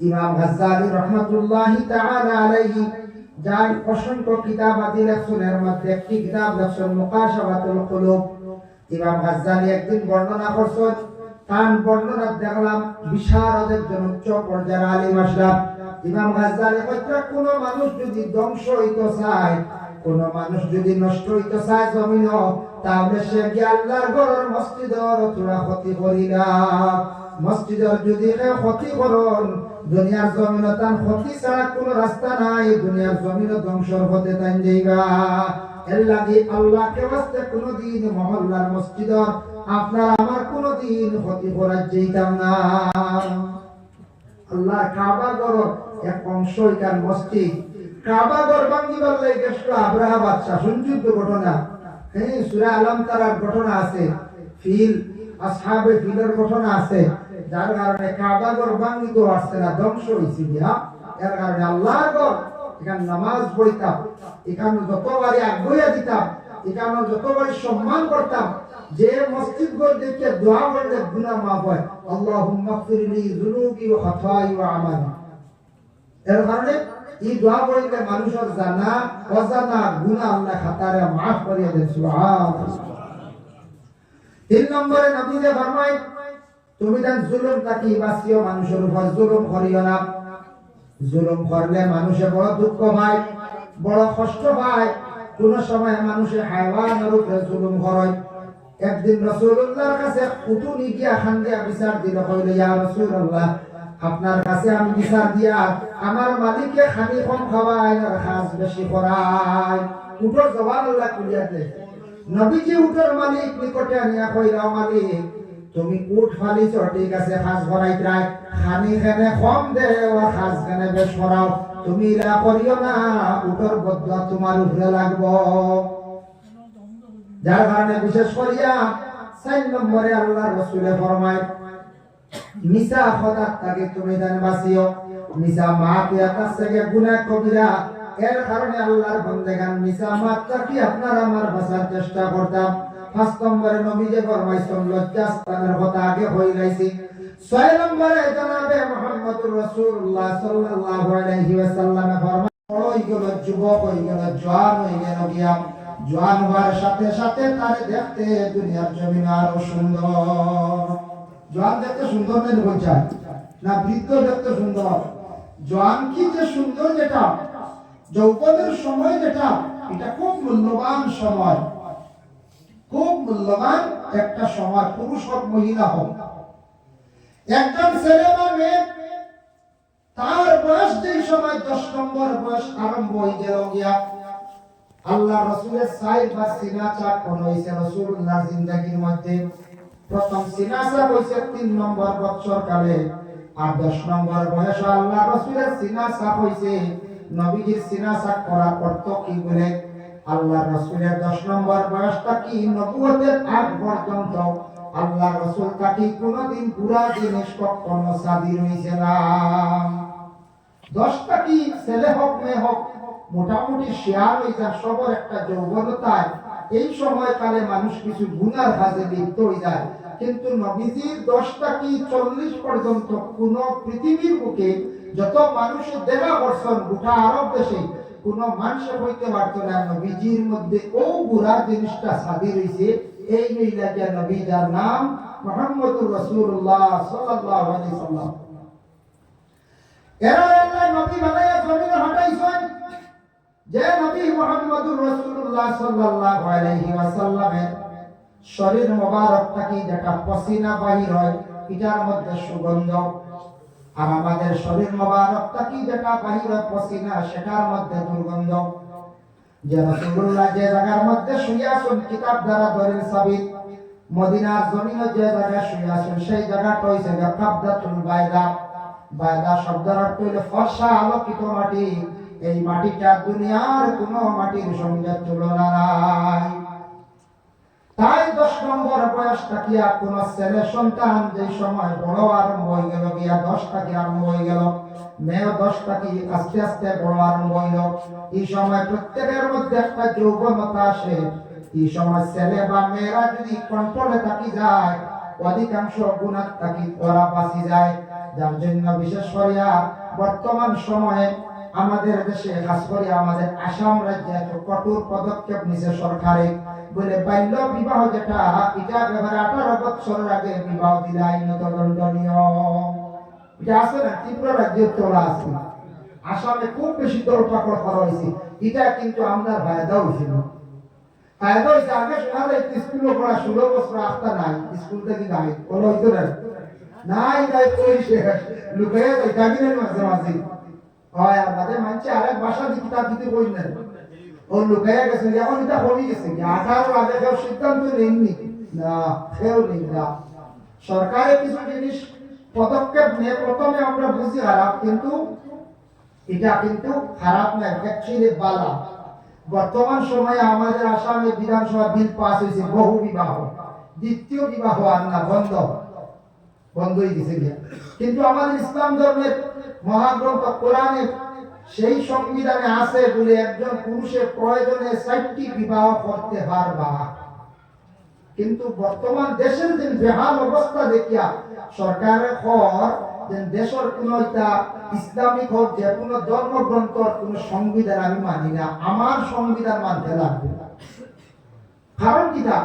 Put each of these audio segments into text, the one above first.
ইমাম গাজ্জালী রাহমাতুল্লাহি তাআলা আলাইহি যার অসংখ্য কিতাব আদি লেখনের মধ্যে একটি কিতাব লেখছেন মুকাশাফাতুল কুলুব। ইমাম গাজ্জালী একদিন বর্ণনা করছেন, তার বর্ণনা দেখলাম বিশারদের জন্য উচ্চ পর্যায়ের আলিম আসলাম। ইমাম গাজ্জালী কইতে কোন মানুষ যদি ধ্বংস হইতে চায়, কোন মানুষ যদি নষ্ট হইতে চায় জমিন, তাহলে সে কি আল্লাহর ঘরের মসজিদের তোরা ক্ষতি করিলা। মসজিদের যদি ক্ষতি করুন, দুনিয়ার জমিন তার ক্ষতি ছাড়া কোন রাস্তা নাই, দুনিয়ার জমিন ধ্বংসর হতে তাই যাইবা। এর লাগি আল্লাহকে ওয়াস্তে কোনদিন মহল্লার মসজিদের আপনার আমার কোনদিন ক্ষতি করার যাইতাম না। আল্লাহর কাবা ঘর এক অংশ এখান মসজিদ, কাবা ঘর ভাঙিবার লাগি গেছিল আব্রাহা বাদশা। শুনছেন তো ঘটনা? হ্যাঁ, সূরা আলাম তারার ঘটনা আছে, ফিল আসহাবে ফিলের ঘটনা আছে, যার কারণে কাবা ঘর ভাঙিতে পারছে না, ধ্বংস হয়েছে। এর কারণে আল্লাহর ঘর এখানে নামাজ পড়িতাম, এখানে যতবারই আগ্রহ দিতাম, এখানে যতবারই সম্মান করতাম। যে মসজিদ ঘর দেখে দোয়া করলে গুনাহ মাফ হয়, আল্লাহুম্মা গফিরলি যুনুবি ওয়া খাতাই ওয়া আমালি। এর কারণে এই দোয়া করলে মানুষের জানা অজানা গুনাহ আল্লাহ খাতারে মাফ করিয়ে দেন। সুবহানাল্লাহ। 3 নম্বরে নবী যে ফরমায়, তুমি যেন জুলুম থাকি বাঁচিও, মানুষের উপর জুলুম করিও না। জুলুম করলে মানুষে বড় দুঃখ পায়, বড় কষ্ট পায়। কোন সময় মানুষে হায়ওয়ানের উপরে জুলুম করে। একদিন রাসূলুল্লাহর কাছে উটুনি গিয়া খান দিয়া বিচার দিল, কইল ইয়া রাসূলুল্লাহ, আপনার কাছে আমি বিচার দিয়া আমার মালিককে খানি কম খাওয়ায় আর খাস বেশি করায়। উটর জবান আল্লাহ খুলিয়া দেয়। নবীজি উটের মালিক নিকটে আনিয়া কইল, মালিক তুমি উট ফালিছ ঠিক আছে, খাস ভরাই রাখ, খানি খানে কম দেও আর খাস খানে বেশ করাও, তুমি ইলা করিও না, উটের বদলা তোমার উপরে লাগবো। যার কারণে বিশেষ করিয়া 4 নম্বরে আল্লাহ রাসূলে ফরমায়, মিছা কথা থেকে তুমি যেন বাঁচিও। মিছা মাতে আপনার থেকে গুনাহ কবিরা। এর কারণে আল্লাহর বান্দাগান মিছা মাত থেকে আপনার আমার বাঁচার চেষ্টা করতাম। 5 নম্বরে নবী যে ফরমাইছেন লজ্জাস্থানের কথা আগে হই গাইছি। 6 নম্বরে জনাবে মুহাম্মদুর রাসূলুল্লাহ সাল্লাল্লাহু আলাইহি ওয়াসাল্লাম ফরমায়, ওই গেল যুবক, ওই গেল জওয়ান, ওই গেল গিয়া জওয়ান হওয়ার সাথে সাথে তারে দেখতে দুনিয়ার জমিন আরো সুন্দর। জওয়ান দেখতে সুন্দর নেই বলছেন না, বৃদ্ধ দেখতে সুন্দর। জওয়ান কি যে সুন্দর, যেটা যৌবনের সময়, যেটা এটা খুব মূল্যবান সময়, খুব মূল্যবান একটা সময়, পুরুষ হোক মহিলা হোক। একজন ছেলে বা মেয়ে তার বয়স যেই সময় 10 নম্বর বয়স আরম্ভ হয়ে গেল গিয়া, আল্লাহ রাসূলের সাইড বা সিনাচা কোন হইছে রাসূলুল্লাহ জিন্দেগীর মধ্যে। প্রথম সিনাচা হইছে 3 নম্বর বছর কালে, আর 10 নম্বর বয়স আল্লাহ রাসূলের সিনাচা হইছে। নবীজির সিনাচা করার অর্থ কি বলে, আল্লাহ রাসূলের 10 নম্বর বয়সটা কি নবুয়তের আগ পর্যন্ত আল্লাহ রাসূল তাকে কোনদিন পুরা জিনিস কখনো সাদির হইছে না। 10টা কি ছেলে হোক মেয়ে হোক, মোটামুটি শেয়ার হয়ে যায় সবার একটা যৌবনতায়। এই সময়কালে মানুষ কিছু গুনার কাজে লিপ্ত হয়ে যায়, কিন্তু নবীজির 10টা কি 40 পর্যন্ত কোন পৃথিবীর বুকে যত মানুষের দেখা করছেন গোটা আরব দেশে কোন মানুষ হইতে পারত না নবীজির মধ্যে ও বুড়া জিনিসটা সাদির হইছে। এই মহিলাকে নবী, যার নাম মুহাম্মদুর রাসূলুল্লাহ সাল্লাল্লাহু আলাইহি সাল্লাম। এরা আল্লাহ নবী বানায়া জমিনে হটাইছেন। যে নবী মুহাম্মদুর রাসূলুল্লাহ সাল্লাল্লাহু আলাইহি ওয়াসাল্লামের শরীর মোবারক থেকে যেটা পসিনা বাহির হয়, এটার মধ্যে সুগন্ধ। আর আমাদের শরীর মোবারক থেকে যেটা বাহির হয় পসিনা, সেটার মধ্যে দুর্গন্ধ। যে রাসূলুল্লাহ যে জায়গার মধ্যে শুয়ে আছেন, কিতাব দ্বারা দলিল সাবিত, মদিনার জমিনে যে জায়গায় শুয়ে আছেন সেই জায়গাটা হইছে কাবদাতুল বাইদা। বাইদা শব্দের অর্থ হইল ফর্সা আলোকিত মাটি। এই মাটিটা দুনিয়ার কোনো মাটির সঙ্গে তুলনা নাই। তাই 10 নম্বর বয়স থাকিয়া কোন ছেলে সন্তান যে সময় বড় আরম্ভ হয়ে গেল গিয়া, 10 থেকে আরম্ভ হয়ে গেল, মেয়ে 10 থেকে আস্তে আস্তে বড় আরম্ভ হইল। এই সময় প্রত্যেকের মধ্যে একটা যৌবনতা আসে। এই সময় ছেলে বা মেয়েরা যদি কন্ট্রোলে থাকি যায়, অধিকাংশ গুনাহ থাকি ওরা বাঁচি যায়। যার জন্য বিশেষ করিয়া বর্তমান সময়ে আমাদের দেশে খাস করে আমাদের আসাম রাজ্যে এত কঠোর পদক্ষেপ নিছে সরকারে, বলে বাল্য বিবাহ যেটা এটা একেবারে 18 বছরের আগে বিবাহ দিলে আইনত দণ্ডনীয়। এটা আছে না, ত্রিপুরা রাজ্যে তোলা আছে, আসামে খুব বেশি দৌড়পাকড় করা হয়েছে। এটা কিন্তু আমাদের ফায়দা হয়েছিল, ফায়দা হয়েছে। আগে শোনা যায় স্কুলে পড়া 16 বছর আস্তা নাই, স্কুল থেকে গাই কোনো হইতো না, নাই গাই কইছে লুকাইয়া যাই কাবিনের মাঝে মাঝে হয়। আর বাদে মানছে আরেক ভাষা দিয়ে কিতাব দিতে কই না, ও লুকাইয়া গেছে। এখন এটা কমে গেছে, 18 আগে কেউ সিদ্ধান্ত নেননি না, কেউ নেই না। সরকারের কিছু জিনিস পদক্ষেপ নিয়ে প্রথমে আমরা বুঝি খারাপ, কিন্তু এটা কিন্তু খারাপ না, অ্যাকচুয়ালি ভালো। বর্তমান সময়ে আমাদের আসামে বিধানসভা বিল পাস হয়েছে বহু বিবাহ, দ্বিতীয় বিবাহ আর না, বন্ধই দিছে গিয়া। কিন্তু আমাদের ইসলাম ধর্মের মহাগ্রন্থ কোরআনে সেই সংবিধানে আছে বলে একজন পুরুষের প্রয়োজনে 4টি বিবাহ করতে পারবা। কিন্তু বর্তমান দেশের যে বেহাল অবস্থা দেখিয়া সরকারের খবর যে দেশের কোন ইসলামিক হোক যে কোনো ধর্মগ্রন্থর কোন সংবিধান আমি মানি না, আমার সংবিধান মানতে লাগবে। কারণ কিটা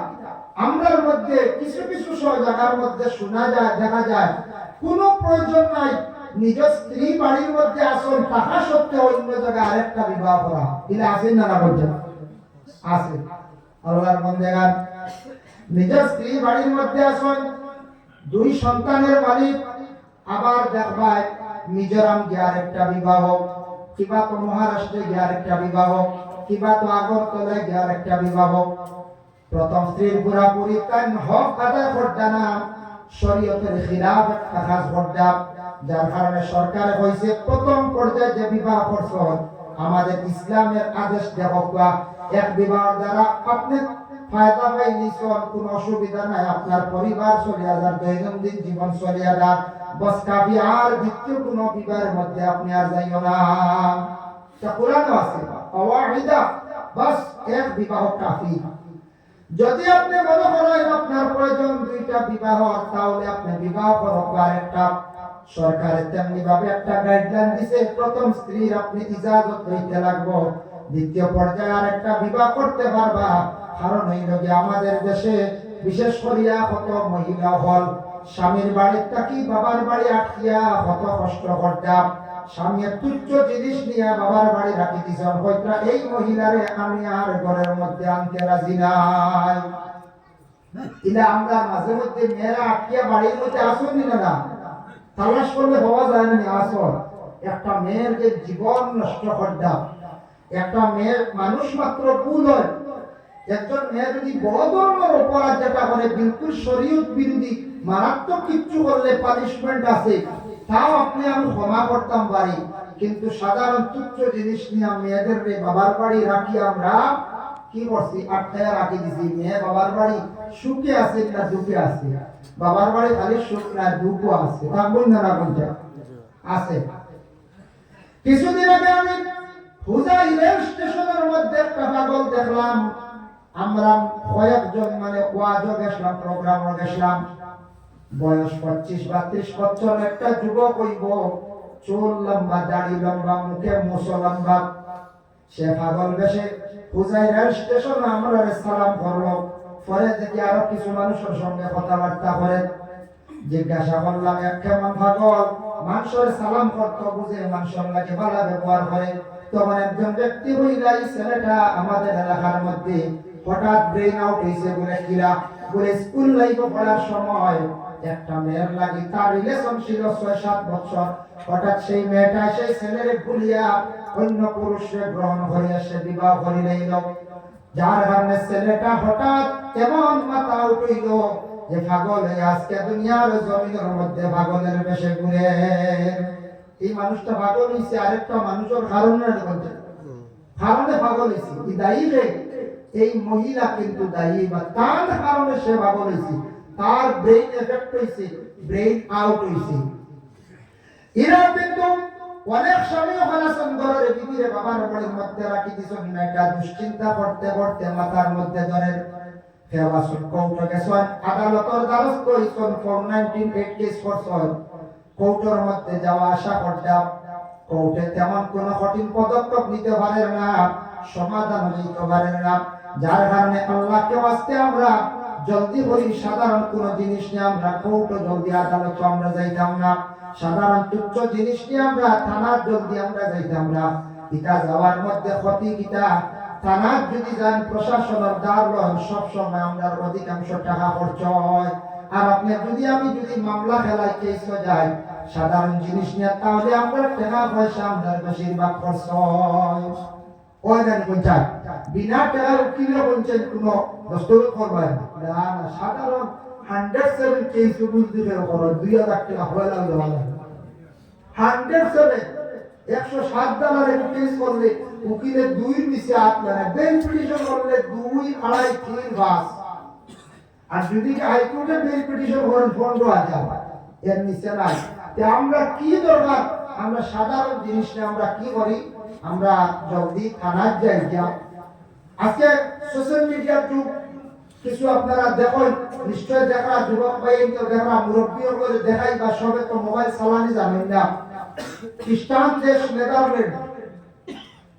আমরার মধ্যে কিছু কিছু জায়গার মধ্যে শোনা যায়, দেখা যায় কোনো প্রয়োজন নাই, নিজ স্ত্রী বাড়ির মধ্যে আসল টাকা সত্ত্বেও অন্য জায়গায় আরেকটা বিবাহ করা, এটা আছে না না বলছেন আছে। আল্লাহর বন্দেগান, নিজ স্ত্রী বাড়ির মধ্যে আসল, 2 সন্তানের মালিক, আবার দেখবাই মিজোরাম গিয়ে আরেকটা বিবাহ, কিবা তো মহারাষ্ট্রে গিয়ে আরেকটা বিবাহ, কিবা তো আগরতলায় গিয়ে আরেকটা বিবাহ। প্রথম স্ত্রীর পুরাপুরি কান হক আদায় করতে না, শরীয়তের খিলাফ একটা কাজ করতে, যার কারণে সরকার কইছে প্রথম পর্যায়ে যে বিবাহ করছ আমাদের ইসলামের আদেশ দেওয়া, এক বিবাহ দ্বারা আপনি ফায়দা পাই নিছন, কোন অসুবিধা নাই, আপনার পরিবার চলিয়া যার, দৈনন্দিন জীবন চলিয়া যার, বস কাবি। আর দ্বিতীয় কোন বিবাহের মধ্যে আপনি আর যাইও না, তা কোরআনে আছে ওয়াহিদা, বাস এক বিবাহ কাফি। যদি আপনি মনে করেন আপনার প্রয়োজন 2টা বিবাহ, তাহলে আপনি বিবাহ করার একটা সরকারের তেমনি ভাবে একটা গাইডলাইন দিছে, প্রথম স্ত্রীর আপনি ইজাজত হইতে লাগবে, দ্বিতীয় পর্যায়ে আরেকটা বিবাহ করতে পারবা। কারণ হইল যে আমাদের দেশে বিশেষ করিয়া কত মহিলা হল স্বামীর বাড়ির থাকি বাবার বাড়ি আটকিয়া কত কষ্ট করতাম, স্বামীর তুচ্ছ জিনিস নিয়ে বাবার বাড়ি রাখি দিছেন, হয়তো এই মহিলারে আমি আর ঘরের মধ্যে আনতে রাজি নাই। এটা আমরা মাঝে মধ্যে মেয়েরা আটকিয়া বাড়ির মধ্যে আসুন না, তালাশ করলে পাওয়া যায় না আসল। একটা মেয়ের যে জীবন নষ্ট করতাম, একটা মেয়ের মানুষ মাত্র ভুল হয়, একজন মেয়ে যদি বড় ধরনের অপরাধ যেটা করে বিলকুল শরীয়ত বিরোধী মারাত্মক কিছু করলে পানিশমেন্ট আছে, তাও আপনি আমি ক্ষমা করতাম পারি। কিন্তু সাধারণ তুচ্ছ জিনিস নিয়ে মেয়েদের বাবার বাড়ি রাখি আমরা কি করছি, আটকায়া রাখি দিছি। মেয়ে বাবার বাড়ি সুখে আছে না দুঃখে আছে, বাবার বাড়ি খালি সুখ না দুঃখও আছে, থাকবেন না না বলতে আছে। কিছুদিন আগে আমি হুজাই রেল স্টেশনের মধ্যে একটা পাগল দেখলাম, আমরা কয়েকজন মানে ওয়াজও গেছিলাম, প্রোগ্রামও গেছিলাম, বয়স 25 বা 30 বছর একটা যুবক হইব, চুল লম্বা, দাড়ি লম্বা, মুখে মুছো লম্বা, সে পাগল বেশে হুজাই রেল স্টেশন আমরা সালাম করলো। পরে দেখি আরো কিছু মানুষের সঙ্গে কথাবার্তা করে, জিজ্ঞাসা করলাম কেমন পাগল, মানুষের সালাম করতো বুঝে মানুষের লাগে ভালো ব্যবহার করে। তখন একজন ব্যক্তি হইলা, এই ছেলেটা আমাদের এলাকার মধ্যে হঠাৎ ব্রেন আউট হয়েছে বলে, কিরা বলে স্কুল লাইফে পড়ার সময় একটা মেয়ের লাগি তার রিলেশন ছিল 6-7 বছর, হঠাৎ সেই মেয়েটা সেই ছেলেরে ভুলিয়া অন্য পুরুষকে গ্রহণ করিয়া সে বিবাহ করি নিল, যার কারণে ছেলেটা হঠাৎ এমন মাথা উঠিল যে পাগল হয়ে আজকে দুনিয়ার জমিনের মধ্যে পাগলের বেশে ঘুরে। এই মানুষটা পাগল হয়েছে আরেকটা মানুষের কারণে পাগল হয়েছে, কি দায়ী রে? এই মহিলা কিন্তু দায়ী, বা তার কারণে সে পাগল হয়েছে, তার ব্রেইন এফেক্ট হয়েছে, ব্রেইন আউট হয়েছে। এরা কিন্তু অনেক সময় হলাসন ঘরের বিবিরে বাবার বাড়ির মধ্যে রাখি দিছেন, মেয়েটা দুশ্চিন্তা করতে করতে মাথার মধ্যে ধরে ফেওয়াসন কৌটো গেছেন, আদালতের দ্বারস্থ হইছেন, 498 কেস করছেন, কোর্টের মধ্যে যাওয়া আসা করতাম, কোর্টে তেমন কোনো কঠিন পদক্ষেপ নিতে পারেন না, সমাধান নিতে পারেন না, যার কারণে আল্লাহকে বাঁচতে আমরা জলদি করি সাধারণ কোন জিনিস নিয়ে আমরা কোর্টে জলদি আদালতে আমরা যাইতাম না, সাধারণ তুচ্ছ জিনিস নিয়ে আমরা থানার জলদি আমরা যাইতাম না। এটা যাওয়ার মধ্যে ক্ষতি কিটা, থানার যদি যান প্রশাসনের দ্বার লন সবসময় আমরা অধিকাংশ টাকা খরচ হয়। আর আপনি যদি আমি যদি মামলা খেলায় কেস যাই সাধারণ জিনিস নিয়ে, তাহলে আমরা টাকা পয়সা আমরা বেশিরভাগ খরচ হয়। ওই দেন পঞ্চায়েত বিনা টাকার উকিলে বলছেন কোনো দস্তখত করবেন না, না সাধারণ 107 কেস বুঝতে করো 2000 টাকা হয়ে লাগবে। 107 $107 কেস করলে উকিলে 2 নিচে হাত মানে বেল পিটিশন করলে 2, 2.5, 3 বাস। আর যদি হাইকোর্টে বেল পিটিশন করেন 15,000 এর নিচে নাই। তে আমরা কি দরকার, আমরা সাধারণ জিনিসটা আমরা কি করি, আমরা জলদি থানায় যাই। আজকে সোশ্যাল মিডিয়ার যুগ, কিছু আপনারা দেখেন নিশ্চয় দেখা, যুবক ভাই তো দেখা, মুরব্বী করে দেখাই বা সবে তো মোবাইল চালানি জানেন না। খ্রিস্টান দেশ নেদারল্যান্ড,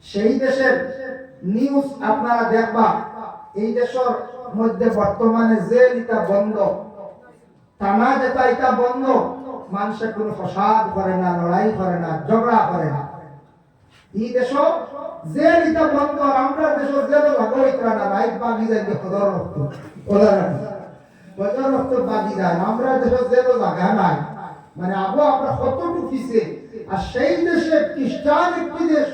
সেই দেশের নিউজ আপনারা দেখবা, এই দেশের মধ্যে বর্তমানে জেল এটা বন্ধ, থানা যেটা এটা বন্ধ, মানুষে কোনো ফসাদ করে না, লড়াই করে না, ঝগড়া করে না। এই দেশ জেল এটা বন্ধ, আর আমরা দেশ জেল লাগো ইতরা না রাইট বাগি যায় খদর রক্ত খদর রক্ত বাগি যায়, আমরা দেশ জেল জায়গা নাই। মানে আবু আমরা কতটুকু পিছে, আর সেই দেশে খ্রিস্টান একটি দেশ,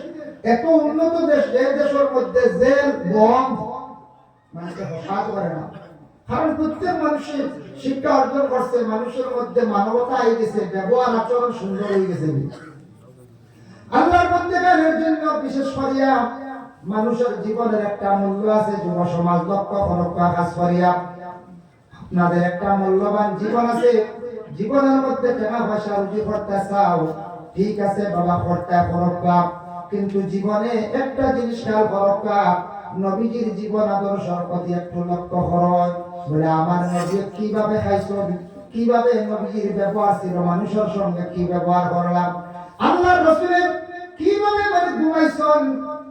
এত উন্নত দেশ, এই দেশের মধ্যে জেল বন্ধ, মানুষকে ফসাদ করে না। কারণ প্রত্যেক মানুষের শিক্ষা অর্জন করছে, মানুষের মধ্যে মানবতা হয়ে গেছে, ব্যবহার আচরণ সুন্দর হয়ে গেছে। আল্লাহর বান্দাদের জন্য বিশেষ করিয়া মানুষের জীবনের একটা মূল্য আছে। যুব সমাজ লক্ষ্য করক্কা কাজ করিয়া আপনাদের একটা মূল্যবান জীবন আছে। জীবনের মধ্যে টাকা পয়সা রুজি করতে চাও, ঠিক আছে বাবা করতে করক্কা, কিন্তু জীবনে একটা জিনিস খেয়াল করক্কা, নবীজির জীবন আদর্শের প্রতি একটু লক্ষ্য করো। বলে আমার নবী কিভাবে খাইছো, কিভাবে নবীজির ব্যবহার ছিল, মানুষের সঙ্গে কি ব্যবহার করলাম, আল্লাহর রাসূলের কিভাবে মানে ঘুমাইছেন,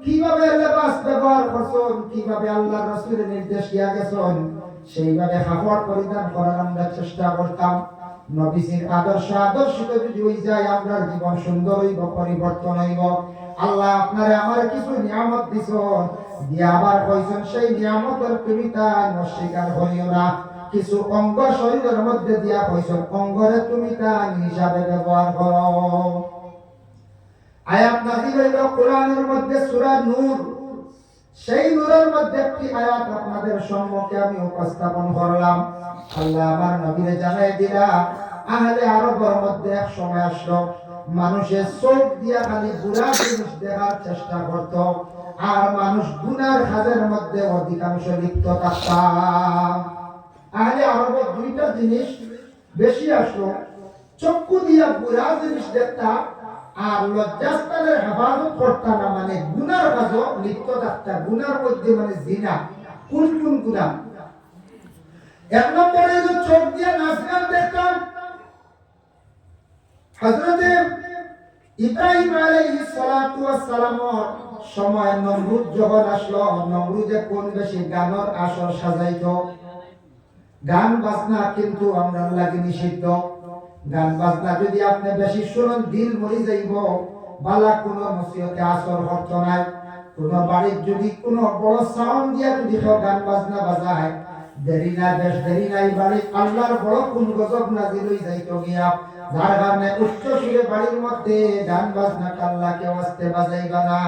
কিভাবে লেবাস ব্যবহার করছেন, কিভাবে আল্লাহর রাসূলের নির্দেশ দিয়া গেছেন, সেইভাবে কাপড় পরিধান করার আমরা চেষ্টা করতাম। নবীজির আদর্শিত যদি হয়ে যায়, আমরা জীবন সুন্দর হইব, পরিবর্তন হইব। আল্লাহ আপনারে আমার কিছু নিয়ামত দিছেন, দিয়া আবার কইছেন সেই নিয়ামতের তুমি তা অস্বীকার করিও না। কিছু অঙ্গ শরীরের মধ্যে দিয়া কইছেন অঙ্গরে তুমি তা হিসাবে ব্যবহার করো। আয়াত নাযিল হইল কোরআনের মধ্যে সূরা নূর, সেই নূরের মধ্যে একটি আয়াত আপনাদের সম্মুখে আমি উপস্থাপন করলাম। আল্লাহ আমার নবীরে জানাই দিলা, আহলে আরবের মধ্যে এক সময় আসলো, মানুষের চোখ দিয়া খালি বুড়া জিনিস দেখার চেষ্টা করত, আর মানুষ গুনার কাজের মধ্যে অধিকাংশ লিপ্ত থাকতাম। আহলে আরবের দুইটা জিনিস বেশি আসলো, চক্ষু দিয়া বুড়া জিনিস দেখতাম, আর লজ্জাস্থানের হেফাজত করতাম না, মানে গুনার কাজও লিপ্ত থাকতাম। গুনার মধ্যে মানে জিনা, কোন কোন গুনাহ? এক নম্বরে চোখ দিয়ে নাচ গান দেখতাম। হযরতে ইব্রাহিম আলাইহিস সালাতু ওয়াস সালামের সময় নমরুদ যখন আসলো, নমরুদে কোন বেশি গানের আসর সাজাইতো। গান বাজনা কিন্তু আমরা লাগি নিষিদ্ধ। গান বাজনা যদি আপনি বেশি শুনেন দিল মরি যাইব, বালা কোন নসিহতে আসর হত নাই। কোন বাড়ির যদি কোন বড় সাউন্ড দিয়া যদি গান বাজনা বাজায়, দেরি না বেশ দেরি নাই বাড়ি আল্লাহর বড় কোন গজব নাজিল হই যাইতো গিয়া। যার কারণে উচ্চ সুরে বাড়ির মধ্যে গান বাজনা আল্লাহকে ওয়াস্তে বাজাইবা না,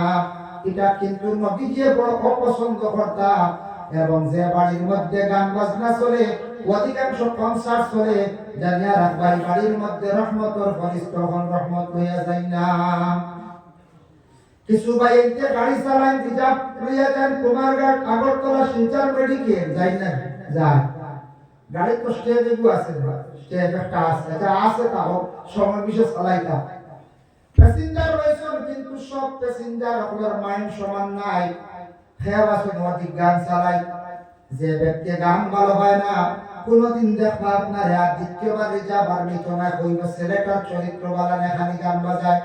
এটা কিন্তু নবীজি বড় অপছন্দ করতা। এবং যে বাড়ির মধ্যে গান বাজনা চলে, অধিকাংশ কনসার্ট চলে, জানিয়া রাখবাই বাড়ির মধ্যে রহমতের পরিস্তহন রহমত হইয়া যায় না। কিছু ভাই এতে গাড়ি চালান, রিজার্ভ লইয়া যান কুমারঘাট, আগরতলা, শিলচর মেডিকেল যাই না, যায় গাড়ি তো স্টেজ আছে, স্টেজ একটা আছে, এটা আছে, তাও সময় বিশেষ চালাইতা প্যাসেঞ্জার রয়েছেন, কিন্তু সব প্যাসেঞ্জার আপনার মাইন্ড সমান নাই। খেয়াল আছে অধিক গান চালাই, যে ব্যক্তি গান ভালো হয় না কোনদিন দেখবা আপনার আর দ্বিতীয়বার যাবার নিত না কইব ছেলেটার চরিত্র বালা এখানে গান বাজায়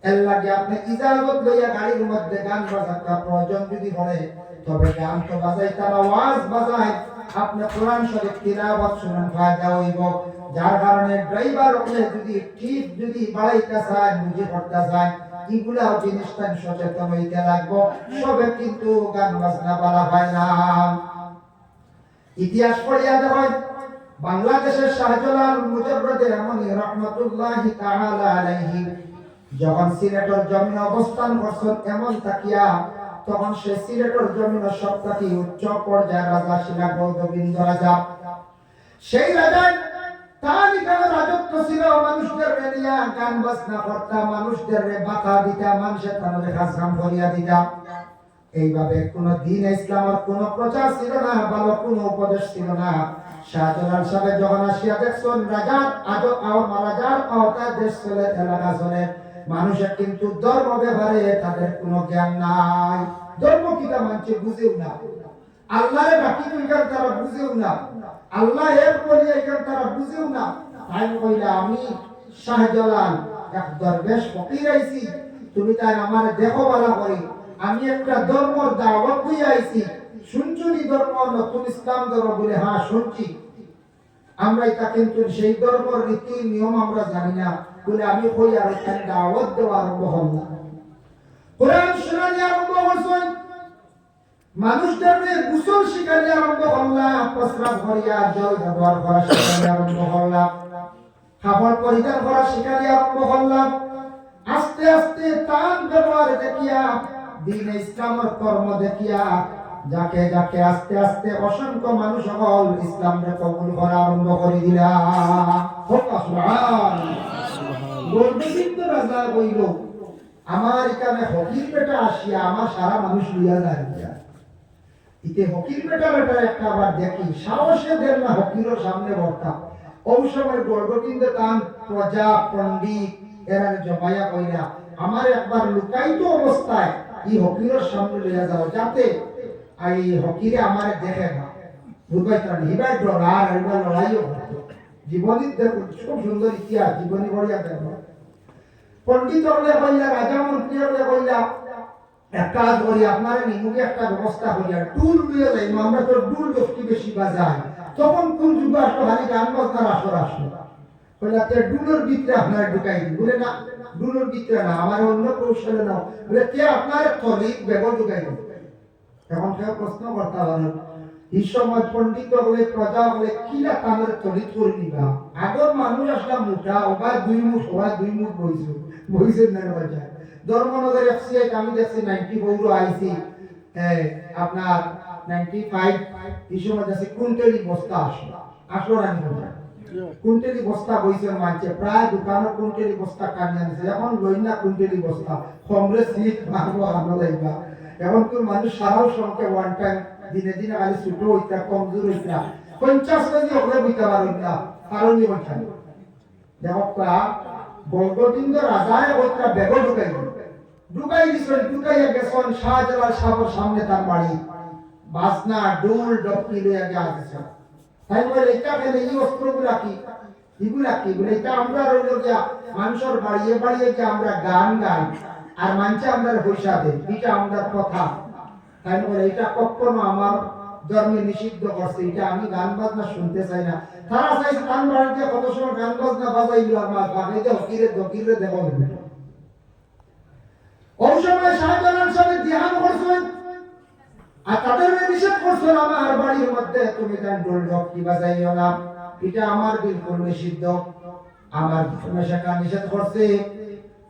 এর লাগে আপনি ইজাজত লইয়া গাড়ির মধ্যে গান বাজাটা প্রয়োজন যদি হয় তবে গান তো বাজাই তার আওয়াজ বাজায় আপনি কোরআন শরীফ তিলাওয়াত শুনুন ফায়দা হইব যার কারণে ড্রাইভার হলে যদি বাড়াইতে চায় বুঝে পড়তে চায় এগুলা জিনিসটা সচেতন হইতে লাগবো সবে কিন্তু গান বাজনা বলা হয় না ইতিহাস পড়িয়া দেখো বাংলাদেশের শাহজালাল মুজাররদে রহমানি রাহমাতুল্লাহি তাআলা আলাইহি যখন সিলেটের জমিন অবস্থান করছেন এমন তাকিয়া তখন সে সিলেটের জমিন সবথেকে উচ্চ পর্যায়ের রাজা ছিলেন গোবিন্দ রাজা সেই রাজার তার এখানে রাজত্ব ছিল মানুষদের নিয়ে গান বাজনা করতা মানুষদের বাতা দিতা মানুষের তাদের কাজ করিয়া দিতা এইভাবে কোন দিন ইসলামের কোন প্রচার ছিল না ভালো কোন উপদেশ ছিল না শাহজালাল সাহেব যখন আসিয়া দেখছেন রাজার রাজার আওতায় দেশ চলে এলাকা চলে মানুষের কিন্তু ধর্ম ব্যাপারে তাদের কোনো জ্ঞান নাই ধর্ম কিটা মানছে বুঝেও না আল্লাহরে বাকি কইকার তারা বুঝেও না আল্লাহ এর বলি এখান তারা বুঝেও না তাই কইলা আমি শাহজালাল এক দরবেশ ফকির আইছি তুমি তাই আমার দেখো বালা করি আমি একটা ধর্ম দাওয়াত দিয়ে আইছি শুনছুনি ধর্ম নতুন ইসলাম ধর্ম বলে হ্যাঁ শুনছি আমরা এটা কিন্তু সেই ধর্মের রীতি নিয়ম আমরা জানি না বলে আমি কই আর এখানে দাওয়াত দেওয়া আরম্ভ হলাম কোরআন শোনানি আরম্ভ হইছেন মানুষদের গোসল শিখানি আরম্ভ হলাম প্রস্রাব করিয়া জল ব্যবহার করা শিখানি আরম্ভ হলাম খাবার পরিধান করা শিখানি আরম্ভ হলাম আস্তে আস্তে তান ব্যবহার দেখিয়া দিন ইসলামের কর্ম দেখিয়া যাকে যাকে আস্তে আস্তে অসংখ্য মানুষ সকল ইসলামকে কবুল করা আরম্ভ করে দিলা গোবিন্দ রাজা কইল আমার এখানে হকির বেটা আসিয়া আমার সারা মানুষ লইয়া দাঁড়িয়ে ইতে হকির বেটা একটা আবার দেখি সাহসে দেন না হকিরও সামনে বর্তা ওই সময় গোবিন্দ তান প্রজা পণ্ডিত এরা জমাইয়া কইলা আমার একবার লুকায়িত অবস্থায় এই হকিরের সামনে লইয়া যাও যাতে এই হকিরে আমার দেখে না বুঝবাইতাম হিবার ডরার এবার লড়াইও হতো জীবনী খুব সুন্দর ইতিহাস জীবনী বলিয়া দেখো পণ্ডিত হলে কইলা রাজা মন্ত্রী হলে কইলা একটা কাজ করি আপনার নিমুখে একটা ব্যবস্থা করিয়া টুল দিয়ে যাই আমরা তো ডুল দশটি বেশি বাজাই তখন কোন যুগ আসলো খালি গান বাজনার আসর আসলো কইলা তে ডুলের ভিতরে আপনার ঢুকাই দিই বলে না ডুলের ভিতরে না আমার অন্য কৌশলে নাও বলে কে আপনার থলি বেগর ঢুকাই দিই এখন কেউ প্রশ্ন করতে পারে এই সময় পণ্ডিত হলে প্রজা হলে কিলা তাদের তলিত করে নিবা আগর মানুষ আসলে মোটা ওবার দুই মুখ সবাই দুই মুখ বইছে না বাজায় ধর্মনগর এফসিআই আমি দেখছি 94 আইসি আপনার 95 এই সময় দেখছি কুইন্টালি বস্তা আসলো রানি বাজার কুইন্টালি বস্তা বইছে মানছে প্রায় দোকানে কুইন্টালি বস্তা কানিয়ে নিছে এখন লইনা কুইন্টালি বস্তা কংগ্রেস সিট মারবো আমরা লাইবা এখন কোন মানুষ সারাও সংখ্যা ওয়ান টাইম দিনে দিনে খালি ছোট হইতা কমজোর হইতা 50 কেজি ওগুলো বইতে পারেন না কারণ নি বলছেন দেখো গোবিন্দ রাজায় ওইটা বেগ ঢুকাই দিছেন ঢুকাইয়া গেছেন শাহজালাল সাহেবের সামনে তার বাড়ি বাজনা ডুল ডপকি লইয়া গিয়া আছে তাই বলে এটা কেন এই অস্ত্রগুলা কি এগুলা কি বলে এটা আমরা রইল গিয়া মানুষের বাড়িয়ে বাড়িয়ে গিয়া আমরা গান গাই আর মানছে আমরা পয়সা দেয় এটা আমরা কথা তাই বলে এটা কখনো আমার ধর্মে নিষিদ্ধ করছে এটা আমি গান বাজনা শুনতে চাই না তারা চাইছে গান বাড়িতে কত সময় গান বাজনা বাজাইলো আমার বাগাইতে হকিরে দেব ওই সময় শাহজালাল সাহেব ধ্যান করছেন আর তাদের নিষেধ করছেন আমার বাড়ির মধ্যে তুমি গান ডোল ডকি বাজাইও না এটা আমার বিলকুল নিষিদ্ধ আমার শেখা নিষেধ করছে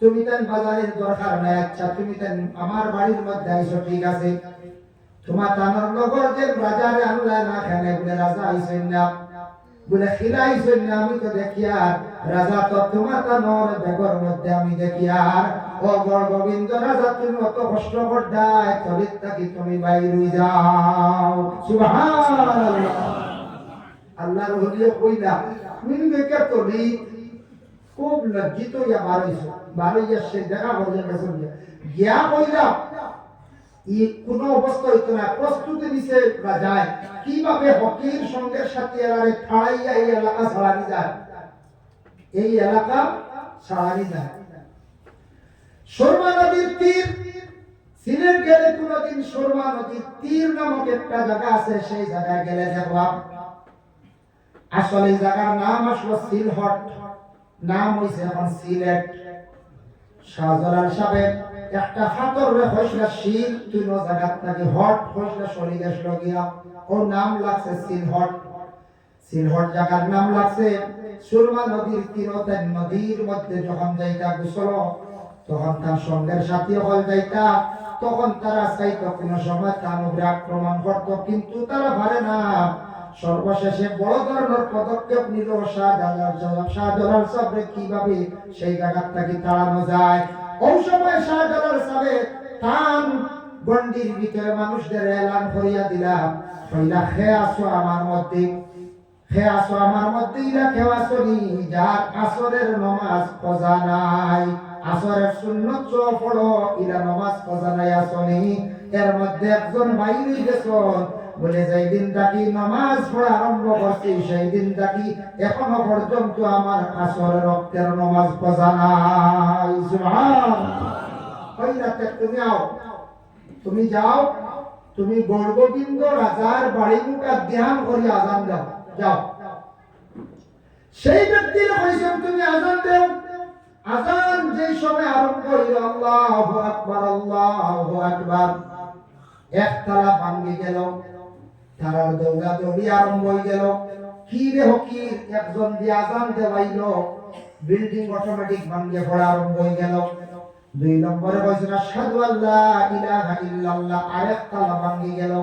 তুমি তান বাজারের দরকার নাই আচ্ছা তুমি তান আমার বাড়ির মধ্যে আইছো ঠিক আছে তোমার তানার নগর যে বাজারে আনলা না খানে বলে রাজা আইছেন না বলে খিলাইছেন না আমি তো দেখি আর রাজা তো তোমার তানোর বেগর মধ্যে আমি দেখি আর ও গোবিন্দ রাজা তুমি অত কষ্ট করদাই তলিত থাকি তুমি বাইর হই যাও সুবহানাল্লাহ আল্লাহর ওলি কইলা তুমি দেখে তলি খুব লজ্জিত ইয়া বারইছো বারইয়া সে দেখা হয়ে গেছে গিয়া কইলা কোনো অবস্থা হইতো না, প্রস্তুতি নিছে যায় কিভাবে হকির সঙ্গে সাথে এরারে থাড়াইয়া এই এলাকা ছাড়ানি যায়, এই এলাকা ছাড়ানি যায়। সুরমা নদীর তীর, সিলেট গেলে কোনদিন সুরমা নদীর তীর নামক একটা জায়গা আছে, সেই জায়গায় গেলে দেখবা আসলে জায়গার নাম আসলো সিলহট, নাম হইছে এখন সিলেট। শাহজালাল সাহেব একটা হাতর রে হইসলা শিল তুই জায়গা থেকে হট হইসলা শরীরে আসলো গিয়া ও নাম লাগছে সিলহট। সিলহট জায়গার নাম লাগছে সুরমা নদীর তীরতে, নদীর মধ্যে যখন যাইতা গোসল তখন তার সঙ্গের সাথী হল যাইতা, তখন তারা চাইতো কোনো সময় তার উপরে আক্রমণ করত, কিন্তু তারা পারে না। সর্বশেষে বড় ধরনের পদক্ষেপ নিল শাহজালাল সাহেব কিভাবে সেই জায়গা থেকে তাড়ানো যায়। ওই সময় শাহজালাল সাহেব তান গন্ডির ভিতরে মানুষদের এলান করিয়া দিলাম, কইলা খে আসো আমার মধ্যে, খে আসো আমার মধ্যে, ইলা কেউ আসনি যার আসরের নামাজ কজা নাই, আসরের সুন্নত পড়ো ইলা নামাজ কজা নাই আসনি। এর মধ্যে একজন বাইরে গেছেন, বলে যেই দিন থাকি নামাজ পড়া আরম্ভ করছি সেই দিন থাকি এখনো পর্যন্ত আমার আসরের রক্তের নামাজ কজা নাই। সুবহানাল্লাহ। তুমি আও, তুমি যাও, তুমি গর্ববিন্দ রাজার বাড়ি মুখা ধ্যান করি আজান দাও, যাও। সেই ব্যক্তির কইছেন তুমি আজান দাও। আজান যেই সময় আরম্ভ হইল আল্লাহু আকবার আল্লাহু আকবার, একতলা ভাঙ্গি গেল, তারা দৌড়া দৌড়ি আরম্ভ হয়ে গেল। কি রে হকির, একজন দিয়ে আজান দেওয়াইল, বিল্ডিং অটোমেটিক ভাঙ্গিয়ে পড়া আরম্ভ হয়ে গেল। দুই নম্বরে বলছেন আশহাদু আল্লা ইলাহা ইল্লাল্লাহ, আরেকতলা ভাঙ্গি গেল।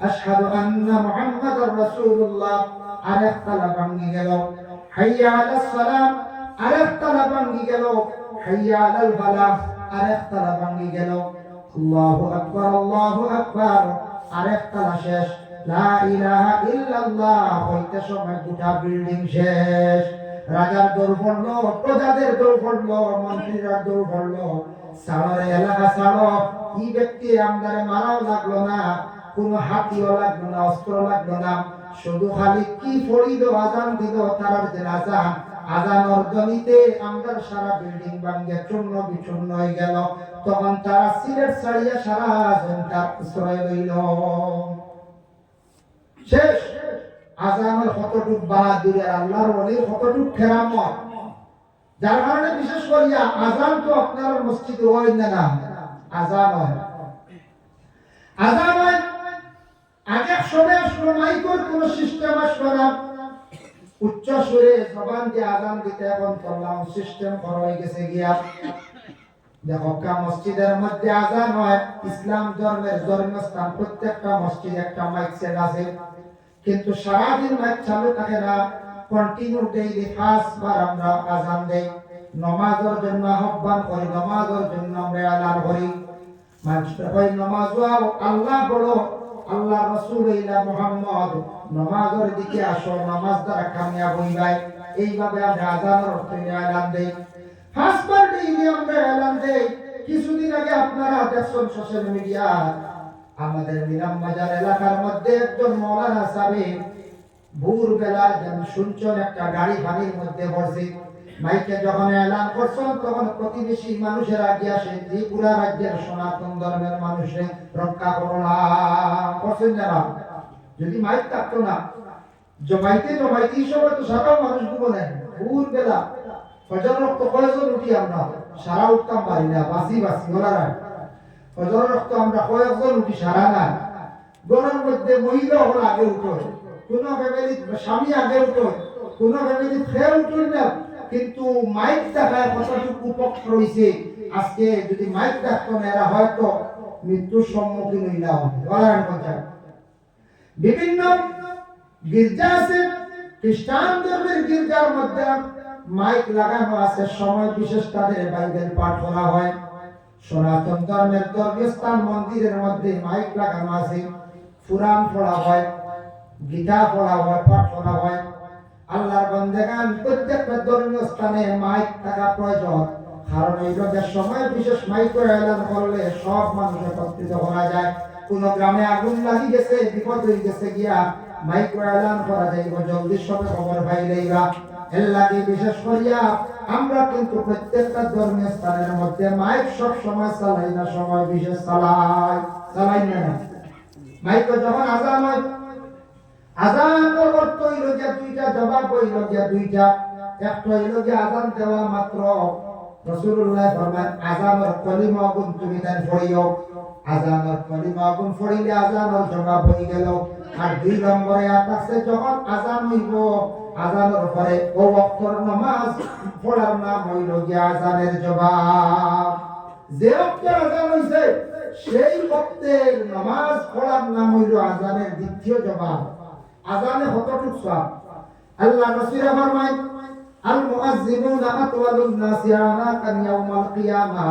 আশহাদু আন্না মুহাম্মাদুর রাসূলুল্লাহ, আরেকতলা ভাঙ্গি গেল। হাইয়া আলাস সালাম, আরেকতলা ভাঙ্গি গেল। হাইয়া আলাল ফালাহ, আরেকতলা ভাঙ্গি গেল। আল্লাহু আকবার আল্লাহু আকবার, আরেকতলা শেষ। লা ইলাহা ইল্লাল্লাহ হইতে সময় গোটা বিল্ডিং শেষ। রাজার দৌড় পড়লো, প্রজাদের দৌড় পড়লো, মন্ত্রীরা দৌড় পড়লো, সাড়ে এলাকা ছাড়ো। এই ব্যক্তি আমদারে মারাও লাগলো না, কোন হাতিও লাগলো না, অস্ত্র লাগলো না, শুধু খালি কি পড়িল আজান দিল তার যে আজান, আজান অর্জনীতে আমদার সারা বিল্ডিং ভাঙ্গে চূর্ণ বিচূর্ণ হয়ে গেল। তখন তারা সিলেট ছাড়িয়া সারা জনতার আশ্রয় লইল। শেষ। আজানের কতটুক বাহাদুরি, আল্লাহর ওলির কতটুক কেরামত, যার কারণে বিশেষ করিয়া আজান তো আপনার মসজিদে হয় না, আজান হয়, আজান হয়। আগে সময় আসলো মাইকের কোন সিস্টেম আসলো না, উচ্চ সুরে জবান দিয়ে আজান দিতে এখন চললাম সিস্টেম করা হয়ে গেছে গিয়া। দেখো মসজিদের মধ্যে আজান হয়, ইসলাম ধর্মের ধর্মীয় স্থান প্রত্যেকটা মসজিদে একটা মাইক সেট আছে, কিন্তু সারাদিন মাইক চালু থাকে না। কন্টিনিউ ডেইলি 5 বার আমরা আজান দেই, নামাজের জন্য আহ্বান করি, নামাজের জন্য আমরা এলান করি। মানুষটা কই নামাজ আল্লাহ বড়, আল্লাহ রাসূল ইলা মুহাম্মদ, নামাজের দিকে আসো, নামাজ দ্বারা কামিয়াব হইবাই। এইভাবে আমরা আজানের অর্থ এলান দেই, 5 বার ডেইলি আমরা এলান দেই। কিছুদিন আগে আপনারা দেখছেন সোশ্যাল মিডিয়া, আমাদের নিলাম বাজার এলাকার মধ্যে একজন মাওলানা সাহেব ভোরবেলা যেন শুনছেন একটা গাড়ি পানির মধ্যে পড়ছে, মাইকে যখন এলান করছেন তখন প্রতিবেশী মানুষেরা গিয়া সেই ত্রিপুরা রাজ্যের সনাতন ধর্মের মানুষের রক্ষা করোনা করছেন যারা। যদি মাইক থাকতো না, জমাইতে সময় তো সারা মানুষ ঘুমোলেন ভোরবেলা, ফজর রক্ত কয়েকজন উঠি আমরা, সারা উঠতাম পারি না, বাসি ওলারা ফজর রক্ত আমরা কয়েকজন উঠি, সারা না। গরমের মধ্যে মহিলা হল আগে উঠো, কোন ফ্যামিলি স্বামী আগে উঠো, কোন ফ্যামিলি ফের উঠো না, কিন্তু মাইক দেখায় কতটুকু উপকার হইছে। আজকে যদি মাইক থাকতো না, এরা হয়তো মৃত্যুর সম্মুখীন হইলাম। বিভিন্ন গির্জা আছে, খ্রিস্টান ধর্মের গির্জার মধ্যে মাইক লাগানো আছে, সময় বিশেষ তাদের বাইবেল পাঠ করা হয়। সনাতন ধর্মের ধর্মীয় স্থান মন্দিরের মধ্যে মাইক লাগানো আছে, কুরআন পড়া হয়, গীতা পড়া হয়, পাঠ করা হয়। আল্লাহর বান্দাগান প্রত্যেকটা ধর্মীয় স্থানে মাইক থাকা প্রয়োজন। কারণ এই রোজার সময় বিশেষ মাইক্রো এলান করলে সব মানুষ একত্রিত করা যায়। কোন গ্রামে আগুন লাগি গেছে, বিপদ হয়ে গেছে গিয়া মাইক্রো এলান করা যাইব, জলদি সবে খবর পাইলেইবা। এর লাগে বিশেষ করিয়া আমরা কিন্তু প্রত্যেকটা ধর্মীয় স্থানের মধ্যে মাইক সব সময় চালাই না, সময় বিশেষ চালাই না। মাইক যখন আজান হয়, আজানের অর্থ হইল যে দুইটা, জবাব হইল যে দুইটা। একটা হইল যে আজান দেওয়া মাত্র রাসূলুল্লাহ ফরমান আজানের কলিমা গুণ তুমি দেন পড়িও, আজানের কলিমা গুণ পড়িলে আজানের জবাব হয়ে গেল। আর দুই নম্বরে আছে যখন আজান হইব, আজানের পরে ও ওয়াক্তের নামাজ পড়ার নাম হইল যে আজানের জবাব। যে ওয়াক্তে আজান হইছে সেই ওয়াক্তের নামাজ পড়ার নাম হইল আজানের দ্বিতীয় জবাব। আজানে কতটুকু সওয়াব আল্লাহ রাসূল ফরমায় আল মুআজ্জিনুনা আতওয়ালুন নাসি আনাকান ইয়াউমাল কিয়ামাহ।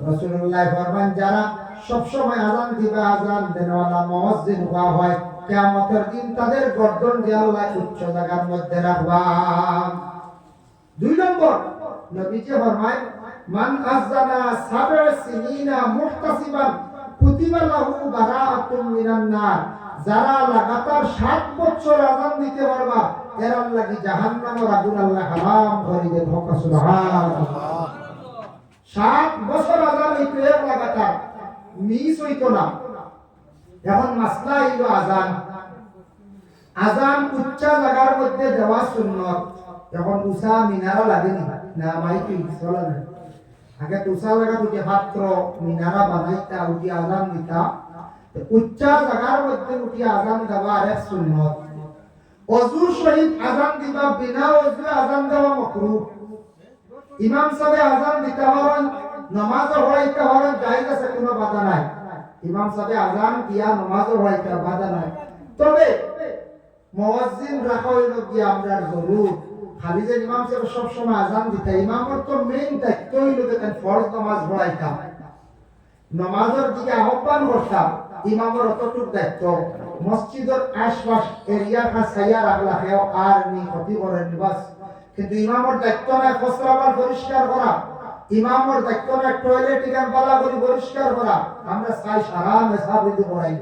রাসূলুল্লাহ ফরমান যারা সব সময় আজান দিবে, আজান দেনওয়ালা মুআজ্জিন হওয়া হয়, কিয়ামতের দিন তাদের গর্দন দিয়ে আল্লাহ উচ্চ জায়গার মধ্যে রাখবেন। দুই নম্বর নবীজি ফরমায় মান আযানা সাব'a সিনিনা মুহতাসিবান কুতিবা লাহু বারাআতুম মিনান নার। যারা লাগাতার 7 বছর আযান দিতে পারবা এর লাগি জাহান্নামের আগুন আল্লাহ হারাম করে দেন। সুবহানাল্লাহ। 7 বছর আযান দিতে লাগাতার মিস হইতো না। এখন মাসলা হইল আযান, আযান উচ্চ জায়গার মধ্যে দেওয়া সুন্নাত। এখন উষা মিনারা লাগে না, মাইকি চলে না। আগে উষা লাগা দুটি পাত্র মিনারা বানাইতা, উঠি আযান দিতা। উচ্চ জায়গার মধ্যে উঠি আযান দেওয়া আর সুন্নাত। ওযুর সহিত আযান দিবা, বিনা ওযু আযান দেওয়া মাকরুহ। ইমাম সাহেব আযান দিতে পারেন, নামাজ পড়াইতে পারেন, জায়েজ আছে, কোনো বাধা নাই। ইমাম সাহেব আযান দিয়া নামাজ পড়াইতে বাধা নাই। তবে মুয়াজ্জিন রাখা হইল কি আমরা জরুর। খালি যে ইমাম সাহেব সব সময় আযান দিতে, ইমামের তো মেইন দায়িত্ব হইল যে ফরজ নামাজ পড়াইতা, নামাজের দিকে আহ্বান করতা। ইমামের অতটুকু দায়িত্ব মসজিদের আশপাশ এরিয়া ছায়া রাখলা, কেউ আর নি ক্ষতি করেন বাস। কিন্তু ইমামের দায়িত্ব নাই ফসলাবাল পরিষ্কার করা, ইমামের দায়িত্ব নাই টয়লেট ইকান পালা করে পরিষ্কার করা। আমরা চাই সারা মেসাব দিতে পড়াই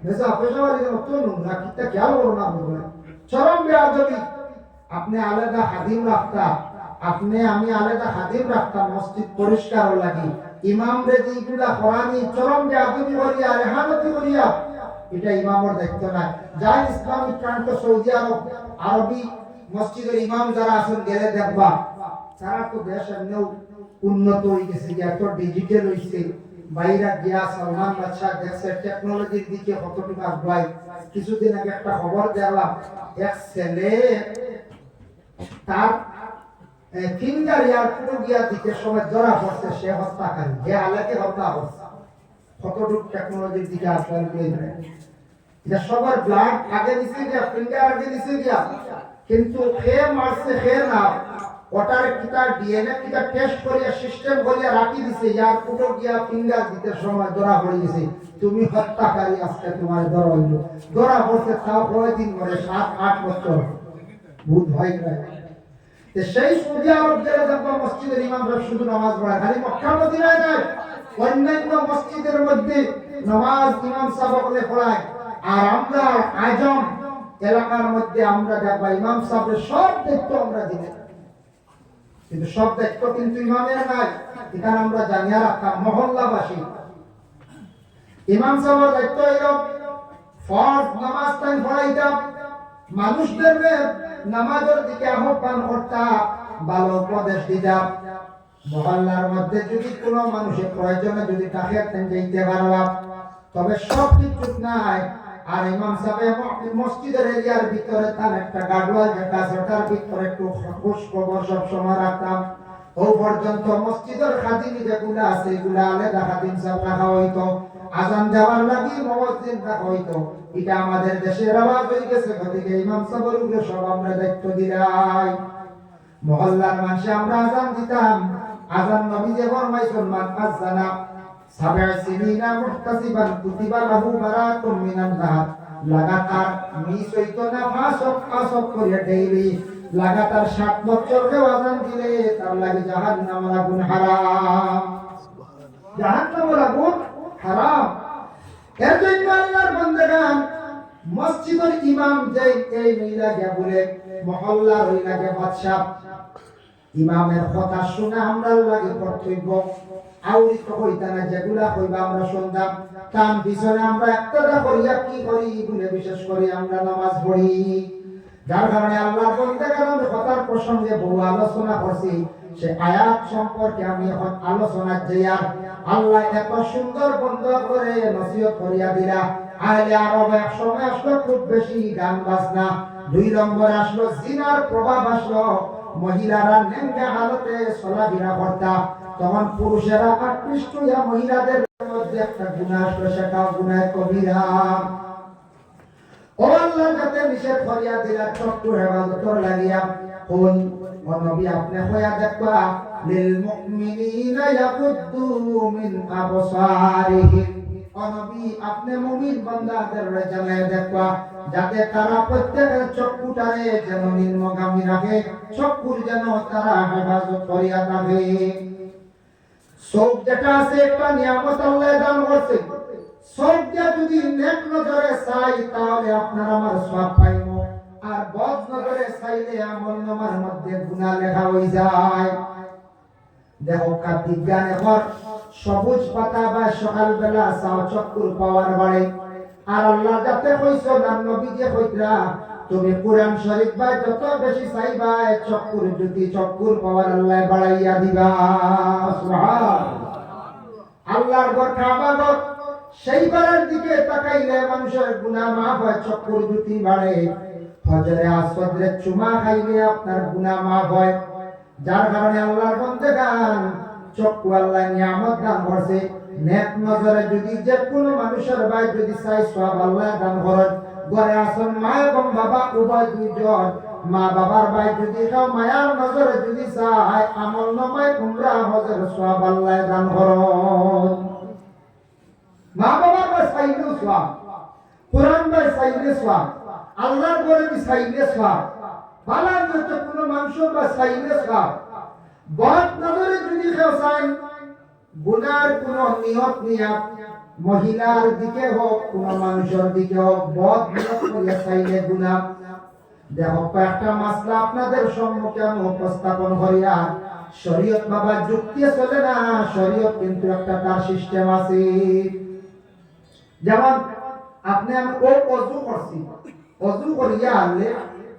মেসা পেশাওয়ালি তো নোংরা কিটা খেয়াল করো না বলবে চরম বেয়াদবি। আপনি আলাদা খাদিম রাখতা, আমি আলাদা খাদিম রাখতাম মসজিদ পরিষ্কার লাগি, ইমাম রে যেগুলা করানি চরম বেয়াদবি করিয়া রেহানতি করিয়া, এটা ইমামের দায়িত্ব নাই। যাই ইসলামিক প্রান্ত সৌদি আরবি মসজিদের ইমাম যারা আছেন গেলে দেখবা তারা তো দেশ এমনিও উন্নত হয়ে গেছে, এত ডিজিটাল হয়েছে। বাইরা গিয়া সালমান বাদশাহ দেখছে টেকনোলজির দিকে কতটুকু আগায়। কিছুদিন আগে একটা খবর দেখলাম, এক ছেলে তার ফিঙ্গার এয়ারপোর্টে গিয়া দিতে সময় ধরা পড়ছে, সে হত্যাকারী, যে আলাকে হত্যা করছে। কতটুকু টেকনোলজির দিকে আসলেন এটা সবার ব্লাড আগে দিছে গিয়া, ফিঙ্গার আগে দিছে গিয়া, কিন্তু খে মারছে খে না, ওটার কিটা ডিএনএ কিটা টেস্ট করিয়া সিস্টেম করিয়া রাখি দিছে, এয়ারপোর্টে গিয়া ফিঙ্গার দিতে সময় ধরা পড়ে গেছে। তুমি হত্যাকারী, আজকে তোমার ধরা হইল। ধরা পড়ছে তাও কয়দিন পরে, 7-8 বছর। ভূত ভয় করে সেই সৌদি আরব গেলে দেখবো মসজিদের ইমামরা শুধু নামাজ পড়ায়, খালি মক্কা মদিনায় নয়, অন্যান্য মসজিদের মধ্যে নামাজ ইমাম সাহেব পড়ায়। আর আমরা আজম এলাকার মধ্যে আমরা দেখবা ইমাম সাহেবের সব দায়িত্ব আমরা দিই, কিন্তু সব দায়িত্ব কিন্তু ইমামের নাই। এখানে আমরা জানিয়ে রাখতাম মহল্লাবাসী ইমাম সাহেবের দায়িত্ব হইল ফরজ নামাজ টাইম পড়াইতাম, মানুষদের নামাজের দিকে আহ্বান করতাম, ভালো উপদেশ দিতাম। মহল্লার মধ্যে যদি কোনো মানুষের প্রয়োজনে যদি তাকে যাইতে পারবা, তবে সব কিছু নাই। আর ইমাম সাহেব মসজিদের এরিয়ার ভিতরে তার একটা গাডওয়াল যেটা আছে, ওটার ভিতরে একটু খোঁজ খবর সব সময় রাখতাম। ও পর্যন্ত মসজিদের খাদিম যেগুলো আছে এগুলা আলাদা খাদিম সাহেব রাখা হইতো, আজান দেওয়ার লাগি মুয়াজ্জিন রাখা হইতো। এটা আমাদের দেশের আওয়াজ হয়ে গেছে, গতিকে ইমাম সাহেবের উপরে সব আমরা দায়িত্ব দিলাই। মহল্লার মানুষে আমরা আজান দিতাম, আজান নবী যে ফরমাইছেন মান আযানা সাব'a সিনিনা মুহতাসিবান কুতিবা লাহু বারাতুম মিনান নার। লাগাতার মিস হইতো না, 5 ওয়াক্ত করে ডেইলি লাগাতার 7 বছর কেউ আযান দিলে তার লাগি জাহান্নামের আগুন হারাম, জাহান্নামের আগুন হারাম। এর জন্য আল্লাহর বান্দাগণ মসজিদের ইমাম যে এই মহিলা কে বলে মহল্লার ওই লাগে বাদশা, ইমামের কথা শুনে আমরা লাগে কর্তব্য আউরি তো হইতা না, যেগুলা কইবা আমরা শুনতাম কান পিছনে আমরা একটা করিয়া কি করি বলে বিশেষ করে আমরা নামাজ পড়ি। যার কারণে আল্লাহর বান্দাগণ কথার প্রসঙ্গে বহু আলোচনা করছি, সে আয়াত সম্পর্কে আমি এখন আলোচনা যাইয়া আল্লাহ এত সুন্দর বন্ধ করে নসিহত করিয়া দিলা। আহলে আরব এক সময় আসলো খুব বেশি গান বাজনা, 2 নম্বরে আসলো জিনার প্রভাব আসলো, মহিলারা নেঙ্গা হালতে চলাফেরা করতা, তখন পুরুষেরা আকৃষ্ট হইয়া মহিলাদের মধ্যে একটা গুনাহ আসলো, সেটা গুনাহ কবিরা। ও আল্লাহ যাতে নিষেধ করিয়া দিলা চক্ষু হেফাজতর লাগিয়া কোন ও নবী আপনি হইয়া দেখবা লিল মুমিনিনা ইয়াকুদ্দু মিন আবসারিহিম, ও নবী আপনি মুমিন বান্দাদের জানায় দেখবা যাতে তারা প্রত্যেকের চক্ষুটারে যেন নিম্নগামী রাখে, চক্ষুর যেন তারা হেফাজত করিয়া থাকে। চোখ যেটা আছে একটা নিয়ামত আল্লাহ দান করছে, চোখ দিয়ে যদি নেক নজরে চাই তাহলে আপনার আমার সওয়াব পাইব, আর বদ নজরে চাইলে আমল নামার মধ্যে গুনাহ লেখা হয়ে যায়। দেখো বিজ্ঞান এখন সবুজ পাতা বা সকালবেলা চাও চক্ষুর পাওয়ার বাড়ে, আর আল্লাহ যাতে কইছো নাম নবী যে কইরা তুমি কোরআন শরীফ বা যত বেশি চাইবা চক্ষুর জ্যোতি চক্ষুর পাওয়ার আল্লাহ বাড়াইয়া দিবা। সুবহানাল্লাহ। আল্লাহর ঘর কাবা ঘর, সেই ঘরের দিকে তাকাইলে মানুষের গুনাহ মাফ হয়, চক্ষুর জ্যোতি বাড়ে। ফজরে আসরে চুমা খাইলে আপনার গুনাহ মাফ হয়। যার কারণে আল্লাহর বান্দাগণ চক্ষু আল্লাহ নিয়ামত দান করছে, নেক নজরে যদি যে কোনো মানুষের ভাই যদি চাই সওয়াব আল্লাহ দান করেন। ঘরে আসন মা এবং বাবা উভয় দুইজন, মা বাবার ভাই যদি কেউ মায়ার নজরে যদি চায় আমল নামায় উমরা হজের সওয়াব আল্লাহ দান করেন। মা বাবার ভাই চাইলেও সওয়াব, কোরআন ভাই চাইলে সওয়াব, আল্লাহর ঘরে কি চাইলে সওয়াব, বালা যত কোনো মানুষের ভাই চাইলে সওয়াব। বদ নজরে যদি কেউ চায় গুনার কোন নিয়ত নিয়া মহিলার দিকে হোক কোন মানুষের দিকে হোক বদ নিয়ত করিয়া চাইলে গুনাহ। দেখো একটা মাসলা আপনাদের সম্মুখে আমি উপস্থাপন করিয়া, শরীয়ত বাবা যুক্তি চলে না, শরীয়ত কিন্তু একটা তার সিস্টেম আছে। যেমন আপনি আমি ওযু করছি, ওযু করিয়া আনলে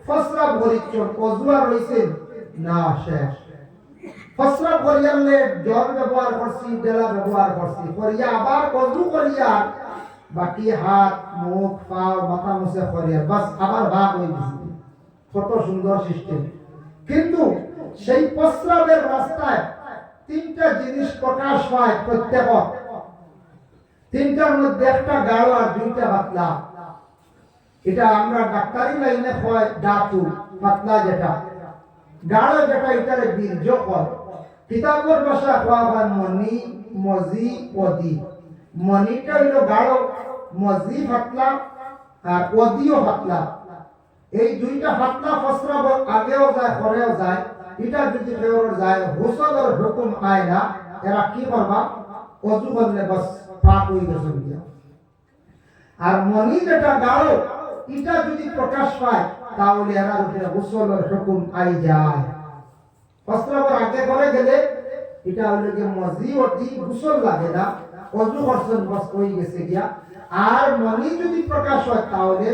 ফসরা ভরিচ্ছন, ওযু আর রইছেন না শেষ, ফসরা করিয়ালে জল ব্যবহার করছি, ডেলা ব্যবহার করছি, করিয়া আবার ওযু করিয়া বাকি হাত মুখ পা মাথা মুছে করিয়া বাস আবার ভাগ হয়ে গেছে। কত সুন্দর সিস্টেম। কিন্তু সেই প্রস্রাবের রাস্তায় 3টা জিনিস প্রকাশ পায় প্রত্যেক, 3টার মধ্যে একটা গাঢ় আর 2টা পাতলা। এটা আমরা ডাক্তারি লাইনে হয় ধাতু, পাতলা যেটা, গাঢ় যেটা এটারে বীর্য কয়। কিতাবের ভাষা কোয়া হয় মনি, মজি, অদি। মনিটা হইল গাঢ়, মজি পাতলা আর অদিও পাতলা। এই 2টা পাতলা প্রস্রাব আগেও যায় পরেও যায়। এটা যদি কেউ যায় গোসলের হুকুম আয় না, এরা কি করবা ওযু করলে বাস পাক হয়ে গেছে। আর মনি যেটা গাঢ় এটা যদি প্রকাশ পায় তাহলে এরা উপরে গোসলের হুকুম আই যায়। প্রস্রাবের আগে করে গেলে এটা হলো যে মজি অতি গোসল লাগে না, ওযু করছেন বাস হয়ে গেছে গিয়া। আর মনি যদি প্রকাশ হয় তাহলে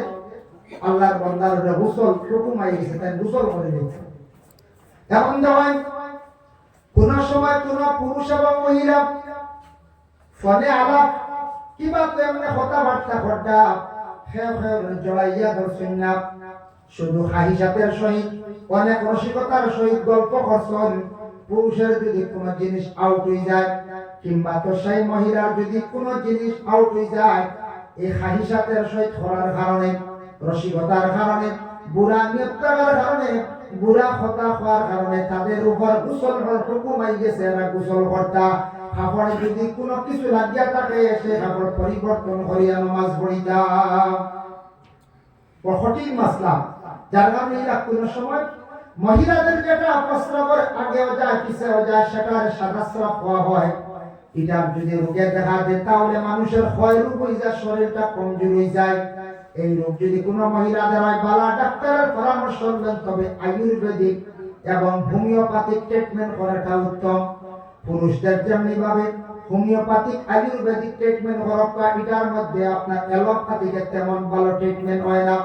আল্লাহর বান্দার উপরে গোসল হুকুম আই গেছে, তাই গোসল করে দিতে। এখন দেখেন কোন সময় কোন পুরুষ এবং মহিলা ফোনে আলাপ কিবা তেমনি কথাবার্তা ঘটা জড়াইয়া ধরছেন না, শুধু হাহিসাতের সহিত অনেক রসিকতার সহিত গল্প করছেন। পুরুষের যদি কোনো জিনিস আউট হয়ে যায় কিংবা তো সেই মহিলার যদি কোনো জিনিস আউট হয়ে যায়, এই হাহিসাতের সহিত করার কারণে, রসিকতার কারণে, বুড়া নিয়তার কারণে, বুড়া কথা হওয়ার কারণে তাদের উপর গোসল হুকুম আই গেছে। এরা গোসল কর্তা কাপড়ে যদি কোনো কিছু লাগিয়া থাকে সে কাপড় পরিবর্তন করিয়া নামাজ পড়িতা। কঠিন মাসলা, যার কারণে এরা কোনো সময় মহিলাদের যেটা প্রস্রাবের আগেও যায় পিছেও যায় সেটার সাদাস্রাব হওয়া হয়, এটা যদি রোগে দেখা দেয় তাহলে মানুষের ক্ষয় রোগ হয়ে যায়, শরীরটা কমজোর হয়ে যায়। এই রোগ যদি কোনো মহিলাদের হয়, বালা ডাক্তারের পরামর্শ নেন, তবে আয়ুর্বেদিক এবং হোমিওপ্যাথিক ট্রিটমেন্ট করাটা উত্তম। পুরুষদের যেমনি ভাবে হোমিওপ্যাথিক আয়ুর্বেদিক ট্রিটমেন্ট করা, এটার মধ্যে আপনার অ্যালোপ্যাথিকের তেমন ভালো ট্রিটমেন্ট হয় না,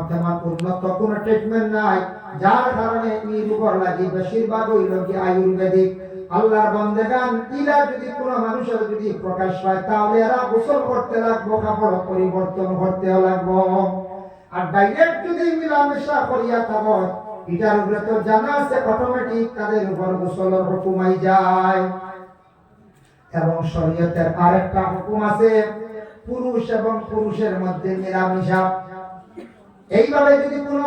তেমন উন্নত কোনো ট্রিটমেন্ট নাই, যার কারণে এই রোগের লাগি বেশিরভাগ হইল কি আয়ুর্বেদিক। আল্লাহর বান্দাগান ইলা যদি কোনো মানুষের যদি প্রকাশ পায় তাহলে এরা গোসল করতে লাগবো, কাপড় পরিবর্তন করতে লাগবো। আর ডাইরেক্ট যদি মিলামেশা করিয়া থাকো, এটার উপরে তো জানা আছে অটোমেটিক তাদের উপর গোসলের হুকুম আই যায়। এবং শরীয়তের আরেকটা হুকুম আছে, পুরুষ এবং পুরুষের মধ্যে মিলামেশা। এইভাবে যদি কোনো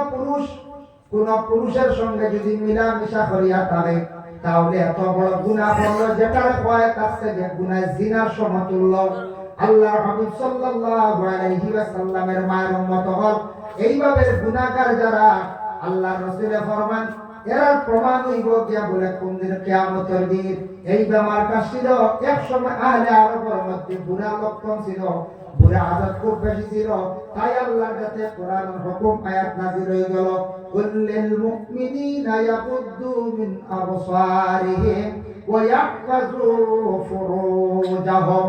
পুরুষের সঙ্গে যদি মিলামেশা করিয়া থাকে তাহলে এত বড় গুনাহ হলো, যেটার ভয় কাছে যে গুনাহ জিনার সমতুল্য। আল্লাহর হাবিব সাল্লাল্লাহু আলাইহি ওয়াসাল্লামের মায়ের উম্মত হল এইভাবে গুনাহগার যারা, আল্লাহর রাসূল ফরমান এরা প্রমাণ হইব গিয়া বলে কোন দিন কিয়ামতের দিন। এই বেমারটা ছিল এক সময় আহলে আরবের মধ্যে বুরা লক্ষণ ছিল, বুরা আদত খুব বেশি ছিল, তাই আল্লাহর কাছে কোরআনের হুকুম আয়াত নাযিল হয়ে গেল, কুল্লিল মুমিনিনা ইয়াগুদ্দু মিন আবসারিহিম ওয়া ইয়াহফাযু ফুরুজাহুম।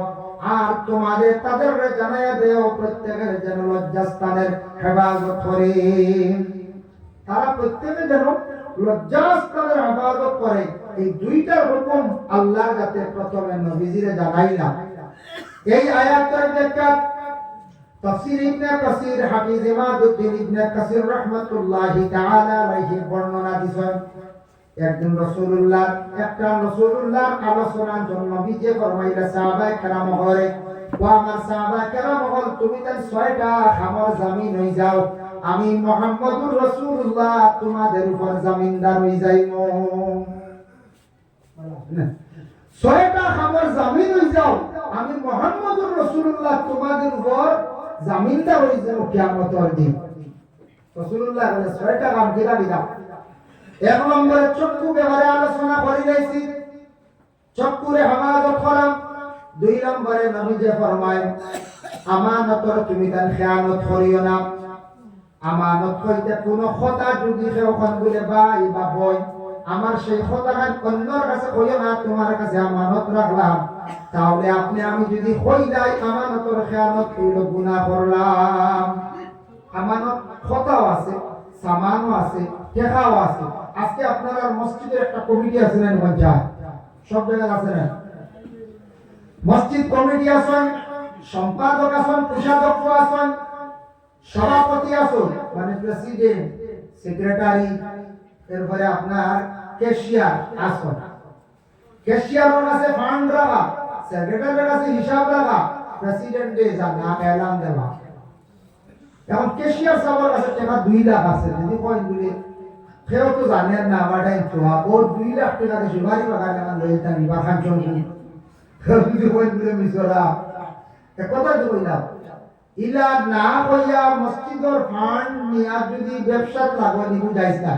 আর তোমাদের তাদের জানায়া দেও প্রত্যেকের যেন লজ্জাস্থানের হেফাজত করে, তারা প্রত্যেকে যেন লজ্জাস্থানের হেফাজত করে। এই দুইটার হুকুম আল্লাহর কাছে প্রথমে নবীজিরে জানাইলাম। এই আয়াতের ব্যাখ্যা তাফসীর ইবনে কাসির, হাফিজ ইমাদউদ্দিন ইবনে কাসির রাহমাতুল্লাহি তাআলা আলাইহি বর্ণনা দিছেন। একদিন রাসূলুল্লাহ আলোচনার জন্য নবীজি ফরমাইলা সাহাবায়ে কেরাম হরে, ও আমার সাহাবায়ে কেরাম হল, তুমি তার 6টা খামর জামিন হই যাও, আমি মুহাম্মদুর রাসূলুল্লাহ তোমাদের উপর জামিনদার হই যাইমু। 6টা খামর জামিন হই যাও, আমি মুহাম্মদুর রাসূলুল্লাহ তোমাদের উপর জামিনদার হই যাব কিয়ামতের দিন। রাসূলুল্লাহ বলে 6টা কাম কিরা দিলাম। এক নম্বরে চক্ষু ব্যাপারে আলোচনা করি যাইছি, চক্ষুরে হেফাজত করা। 2 নম্বরে নবীজি ফরমায় আমানতর তুমি তার খেয়ানত করিও না। আমানত হইতে কোন কথা যদি কেউ কোন বলে ভাই বা বই, আমার সেই কথাখান অন্যর কাছে কইও না, তোমার কাছে আমানত রাখলাম, তাহলে আপনি আমি যদি হই যাই আমানতর খেয়ানত হইল, গুনাহ করলাম। আমানত কথাও আছে, সামানও আছে, টাকাও আছে। আজকে আপনারা মসজিদের একটা কমিটি আছে না, পঞ্চায়েত সব জায়গায় আছে না, মসজিদ কমিটি আছেন, সম্পাদক আছেন, কোষাধ্যক্ষ আছেন, সভাপতি আছেন, মানে প্রেসিডেন্ট, সেক্রেটারি, এরপরে আপনার ক্যাশিয়ার আছেন। ক্যাশিয়ারের কাছে ফান্ড রাখা, সেক্রেটারির কাছে হিসাব রাখা, প্রেসিডেন্টে জানা এলান দেওয়া। এখন ক্যাশিয়ার সাহেবের কাছে টাকা 2 লাখ আছে, যদি কয় বলে কেউ তো জানেন না আমার টাইম তো ও 2 লাখ টাকা দিয়ে সুপারি বাগানে আমার লয়ে যান বা খান চলবো, কেউ যদি কয় বলে মিশরা কথা তো কইলাম। ইলা না কইয়া মসজিদের ফান্ড নিয়া যদি ব্যবসাত লাগো নিবু যাইছ না,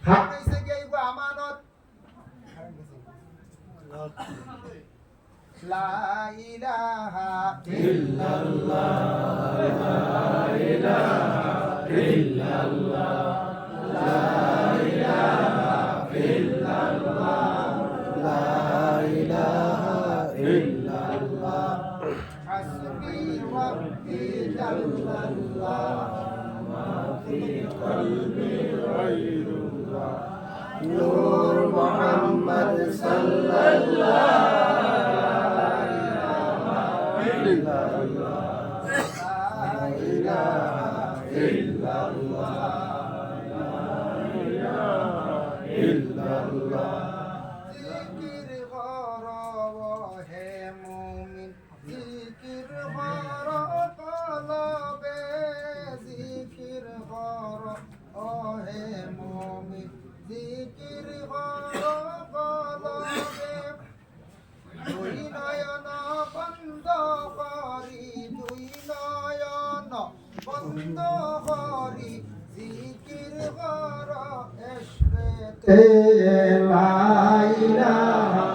হাত কইছে গইব আমানত। লা ইলাহা ইল্লাল্লাহ, লা ইলাহা ইল্লাল্লাহ, লা ইলাহা ইল্লাল্লাহ, লা ইলাহা ইল্লাল্লাহ, হাসবি রাব্বি জাল্লাল্লাহ, মা ফি কলবি গায়রুল্লাহ, নূর মুহাম্মদ সাল্লাল্লাহু বন্ধ করি জিকির লা ইলাহা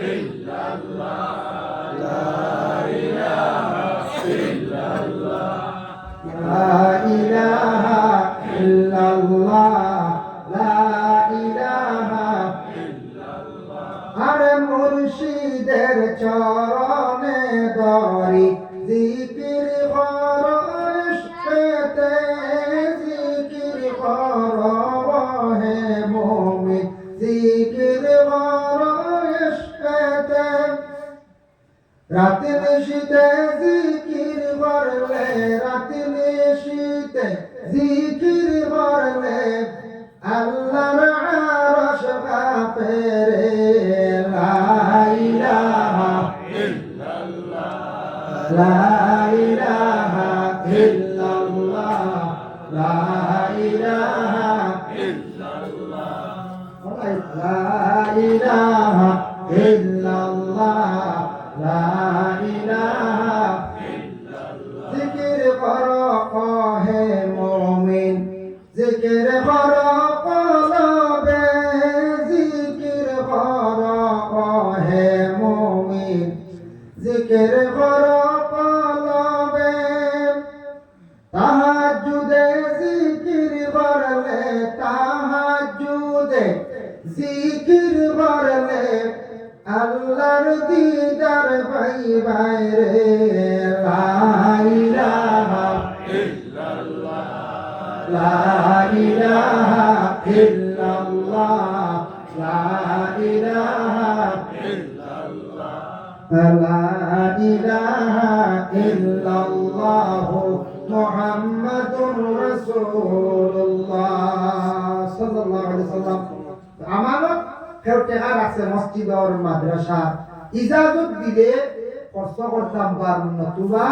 ইল্লাল্লাহ লা ইলাহা ইল্লাল্লাহ লা ইলাহা ইল্লাল্লাহ লা ইলাহা ইল্লাল্লাহ আরে মুর্শিদের চরণে দরি জিকির করো ইশকেতে জিকির করো হে মুমিন জিকির করো ইশকেতে রাতে নিশিতে জিকির করলে রাতে নিশিতে জিকির করলে আল্লাহর আরশ কাঁপে রে লা ইলাহা ইল্লাল্লাহ লা ইলাহা ইল্লাল্লাহ লা ইলাহা ইল্লাল্লাহ লা ইলাহা ইল্লাল্লাহ লা ইলাহা ইল্লাল্লাহ জিকির করো হে মুমিন জিকির করো কলবে জিকির করো হে মুমিন জিকির করো কলবে তাহাজ্জুদে জিকির করলে তাহাজ্জুদে জিকির করলে আল্লাহর দিদার পাইবাই রে লা ইলাহা ইল্লাল্লাহ লা ইলাহা ইল্লাল্লাহ লা ইলাহা ইল্লাল্লাহ লা ইলাহা ইল্লাল্লাহ মুহাম্মাদুর রাসূলুল্লাহ সাল্লাল্লাহু আলাইহি ওয়াসাল্লাম আমানত কেউ টেকা রাখছে মসজিদ আর মাদ্রাসা ইজাজত দিলে খরচ করতাম বার নতুবা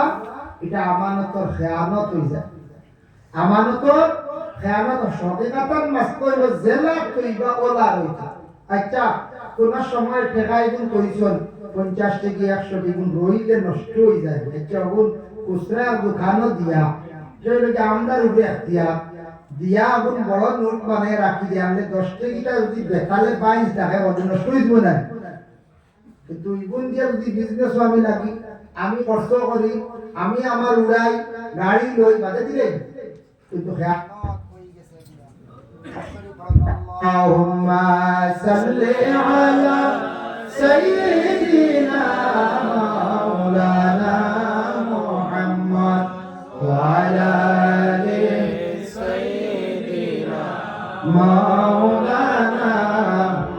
এটা আমানতর খেয়ানত হয়ে যায় আমানতর খেয়ানত সদিকাতান মাস কইল জেলা কইবা ওলা রইতা আচ্ছা কোন সময় টেকাই গুণ কইছন 50 থেকে 100 গুণ রইলে নষ্ট হয়ে যায় আচ্ছা গুণ খুচরা দোকানও দিয়া যেগুলো আমদার উপরে দিয়া দিয়া গুণ বড় নোট বানায় রাখি দিয়ে আমরা 10 টাকা যদি বেকালে 22 টাকা ওর নষ্ট হয়ে যাবে না কিন্তু ইগুণ দিয়ে যদি বিজনেস আমি লাগি আমি খরচ করি আমি আমার উড়াই গাড়ি লই বাদে দিলে কিন্তু আল্লাহুম্মা সাল্লি আলা সাইয়্যিদিনা মাওলানা মুহাম্মদ ওয়া আলা আলি সাইয়্যিদিনা মাওলানা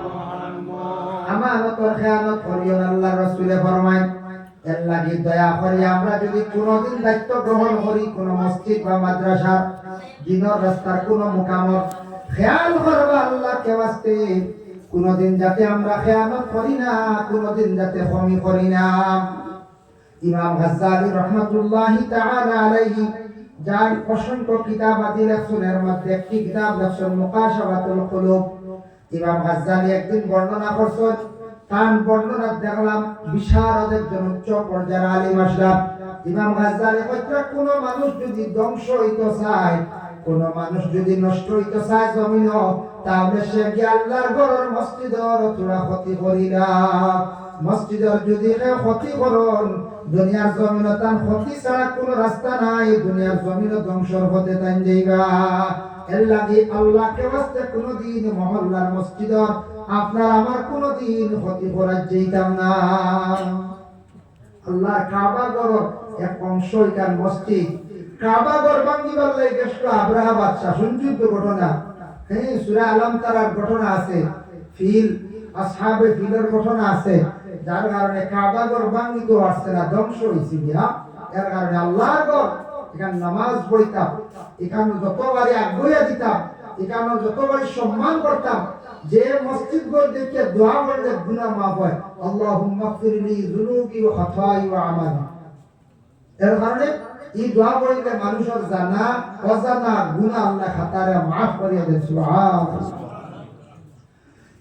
মুহাম্মদ আমানতর খেয়ানত করিও আল্লাহর রাসূলে ফরমায় এর লাগি দয়া করি আমরা যদি কোনোদিন দায়িত্ব গ্রহণ করি কোন মসজিদ বা মাদ্রাসা দিনের রাস্তার কোন মুকামত খেয়াল করবা আল্লাহকে ওয়াস্তে কোনোদিন যাতে আমরা খেয়ানত করি না কোনোদিন যাতে কমি করি না ইমাম গাজ্জালী রাহমাতুল্লাহি তাআলা আলাইহি যার অসংখ্য কিতাব আদি লেখছেন এর মধ্যে একটি কিতাব লেখছেন মুকাশাফাতুল কুলুব ইমাম গাজ্জালী একদিন বর্ণনা করছেন তার বর্ণনা দেখলাম বিশারদের জন্য উচ্চ পর্যায়ের আলিম আসলাম ইমাম গাজ্জালী কইরা কোন মানুষ যদি ধ্বংস হইতে চায় কোন মানুষ যদি নষ্ট হইতে চায় জমিন তাহলে সে কি আল্লাহর ঘরের মসজিদের তোরা ক্ষতি করিলা মসজিদের যদি ক্ষতি করুন দুনিয়ার জমিন তার ক্ষতি ছাড়া কোনো রাস্তা নাই দুনিয়ার জমিন ধ্বংসর হতে তাই যাইবা এর লাগি আল্লাহকে ওয়াস্তে কোনদিন মহল্লার মসজিদের আপনার আমার কোনদিন ক্ষতি করার যেতাম না আল্লাহর কাবা ঘর এক অংশ এখান মসজিদ কাবা ঘর ভাঙিবার লাগি গেছিল আব্রাহা বাদশা শুনছুন তো ঘটনা হ্যাঁ সূরা আলাম তারার ঘটনা আছে ফিল আসহাবে ফিলের ঘটনা আছে যার কারণে কাবা ঘর ভাঙিতে পারছে না ধ্বংস হয়েছে গিয়া এর কারণে আল্লাহর ঘর এখানে নামাজ পড়িতাম এখানে যতবারই আগ্রহ দিতাম এখানে যতবারই সম্মান করতাম যে মসজিদ ঘর দেখে দোয়া করলে গুনাহ মাফ হয় আল্লাহুম্মা গফিরলি যুনুবি ওয়া খাতাই ওয়া আমালি এর কারণে এই দোয়া করলে মানুষের জানা অজানা গুনাহ আল্লাহ খাতারে মাফ করিয়া দেন সুবহানাল্লাহ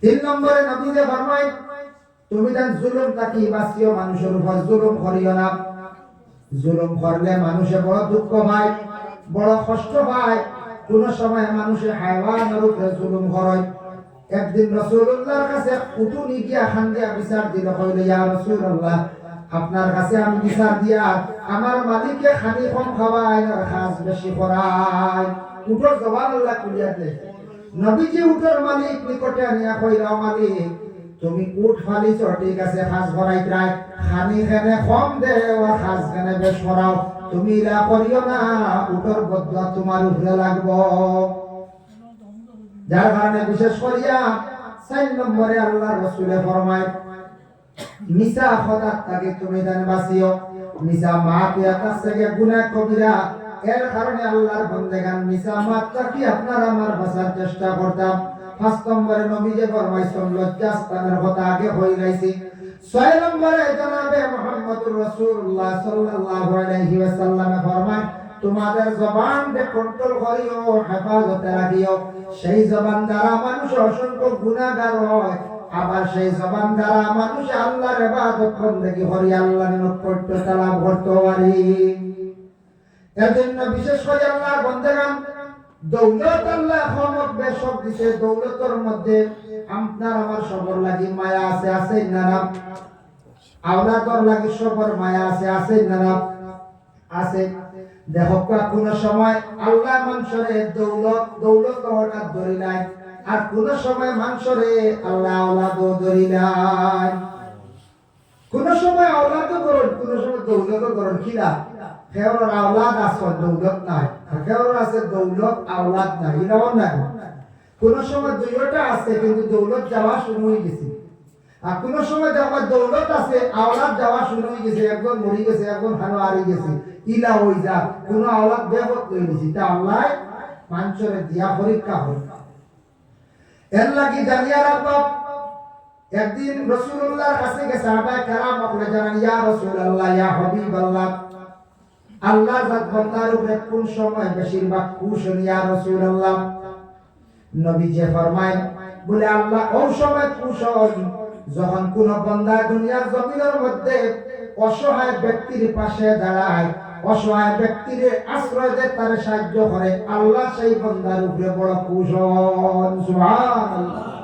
3 নম্বরে নবী যে ফরমায় তুমি দেন জুলুম থাকি বাঁচিও মানুষের উপর জুলুম করিও না জুলুম করলে মানুষে বড় দুঃখ পায় বড় কষ্ট পায় কোন সময় মানুষে হায়াওয়ানের উপরে জুলুম করে একদিন রাসূলুল্লাহর কাছে উটুনি গিয়া খান দিয়া বিচার দিল, কইল ইয়া রাসূলুল্লাহ, আপনার কাছে আমি বিচার দিয়া আমার মালিককে খানি কম খাওয়ায় আর খাস বেশি করায়। উটর সুবহানাল্লাহ কুলিয়া দে। নবীজি উটর মালিক নিকটে আনিয়া কইলা, মালিক তুমি উট ফালিছ ঠিক আছে, খাস ভরাই রায়, খানি খানে কম দে আর খাস খানে বেশ ভরাও, তুমি ইলা করিও না, উটর বদলা তোমার উপরে লাগবো। যার কারণে বিশেষ করিয়া 4 নম্বরে আল্লাহর রাসূলে ফরমায়, মিছা খোদার থেকে তুমি জান বাঁচিও। মিছা মাকে কাছ থেকে গুনাহ কবিরা, এর কারণে আল্লাহর বান্দাগান মিছা মাত থেকে আপনার আমার বাঁচার চেষ্টা করতাম। 5 নম্বরে নবী যে ফরমাইছেন লজ্জাস্থানের কথা আগে হয়ে গেছে। 6 নম্বরে জনাবে মুহাম্মদুর রাসূলুল্লাহ সাল্লাল্লাহু আলাইহি ওয়াসাল্লাম ফরমায়, তোমাদের জবানকে কন্ট্রোল করিও, হেফাজতে রাখিও। সেই জবান দ্বারা মানুষ অসংখ্য গুনাহগার হয়, আবার সেই জবান দ্বারা মানুষ আল্লাহর ইবাদত বন্দেগী করে আল্লাহর নৈকট্য লাভ করতে পারে। এজন্য বিশেষ করে আল্লাহর বান্দাগণ, দৌলত আল্লাহ ক্ষমত বেশক দিছে, দৌলতের মধ্যে আপনার আমার সবর লাগি মায়া আছে, আছে না না? আওলাদর লাগি সবর মায়া আছে, আছে না না? আছে। দেখো কোন সময় আল্লাহ মানুষরে দৌলত হঠাৎ ধরি নাই, আর কোন সময় মানুষরে আল্লাহ আওলাদ ধরি নাই। কোন সময় আওলাদ ধরুন, কোন সময় দৌলত ধরুন। কিলা কেউর আওলাদ আছে দৌলত নাই, কেউর আছে দৌলত আওলাদ নাই, এরকম নাই। কোন সময় দুইটা আছে কিন্তু দৌলত যাওয়া শুরু হয়ে গেছে, আর কোন সময় দেখো দৌলত আছে আওলাদ যাওয়া শুরু হয়ে গেছে, একজন মরে গেছে, একজন হানো হারিয়ে গেছে, ইলা হই যা কোন আওলাদ বেহত হয়ে গেছে। তা আল্লাহ মানুষের দিয়া পরীক্ষা হয়। এর লাগি জানিয়া রাখব, একদিন রাসূলুল্লাহর কাছে গেছে সাহাবায়ে কেরাম বলে, জানান ইয়া রাসূলুল্লাহ, ইয়া হাবিবাল্লাহ, আল্লাহ জাত বান্দার উপরে কোন সময় বেশিরভাগ খুশ হন ইয়া রাসূলুল্লাহ? নবী যে ফরমায়, বলে আল্লাহ ওই সময় খুশ হন যখন কোন বান্দা দুনিয়ার জমিনের মধ্যে অসহায় ব্যক্তির পাশে দাঁড়ায়, অসহায় ব্যক্তির আশ্রয় দেয়, তার সাহায্য করে, আল্লাহ সেই বান্দার উপরে বড় খুশ হন। সুবহানাল্লাহ।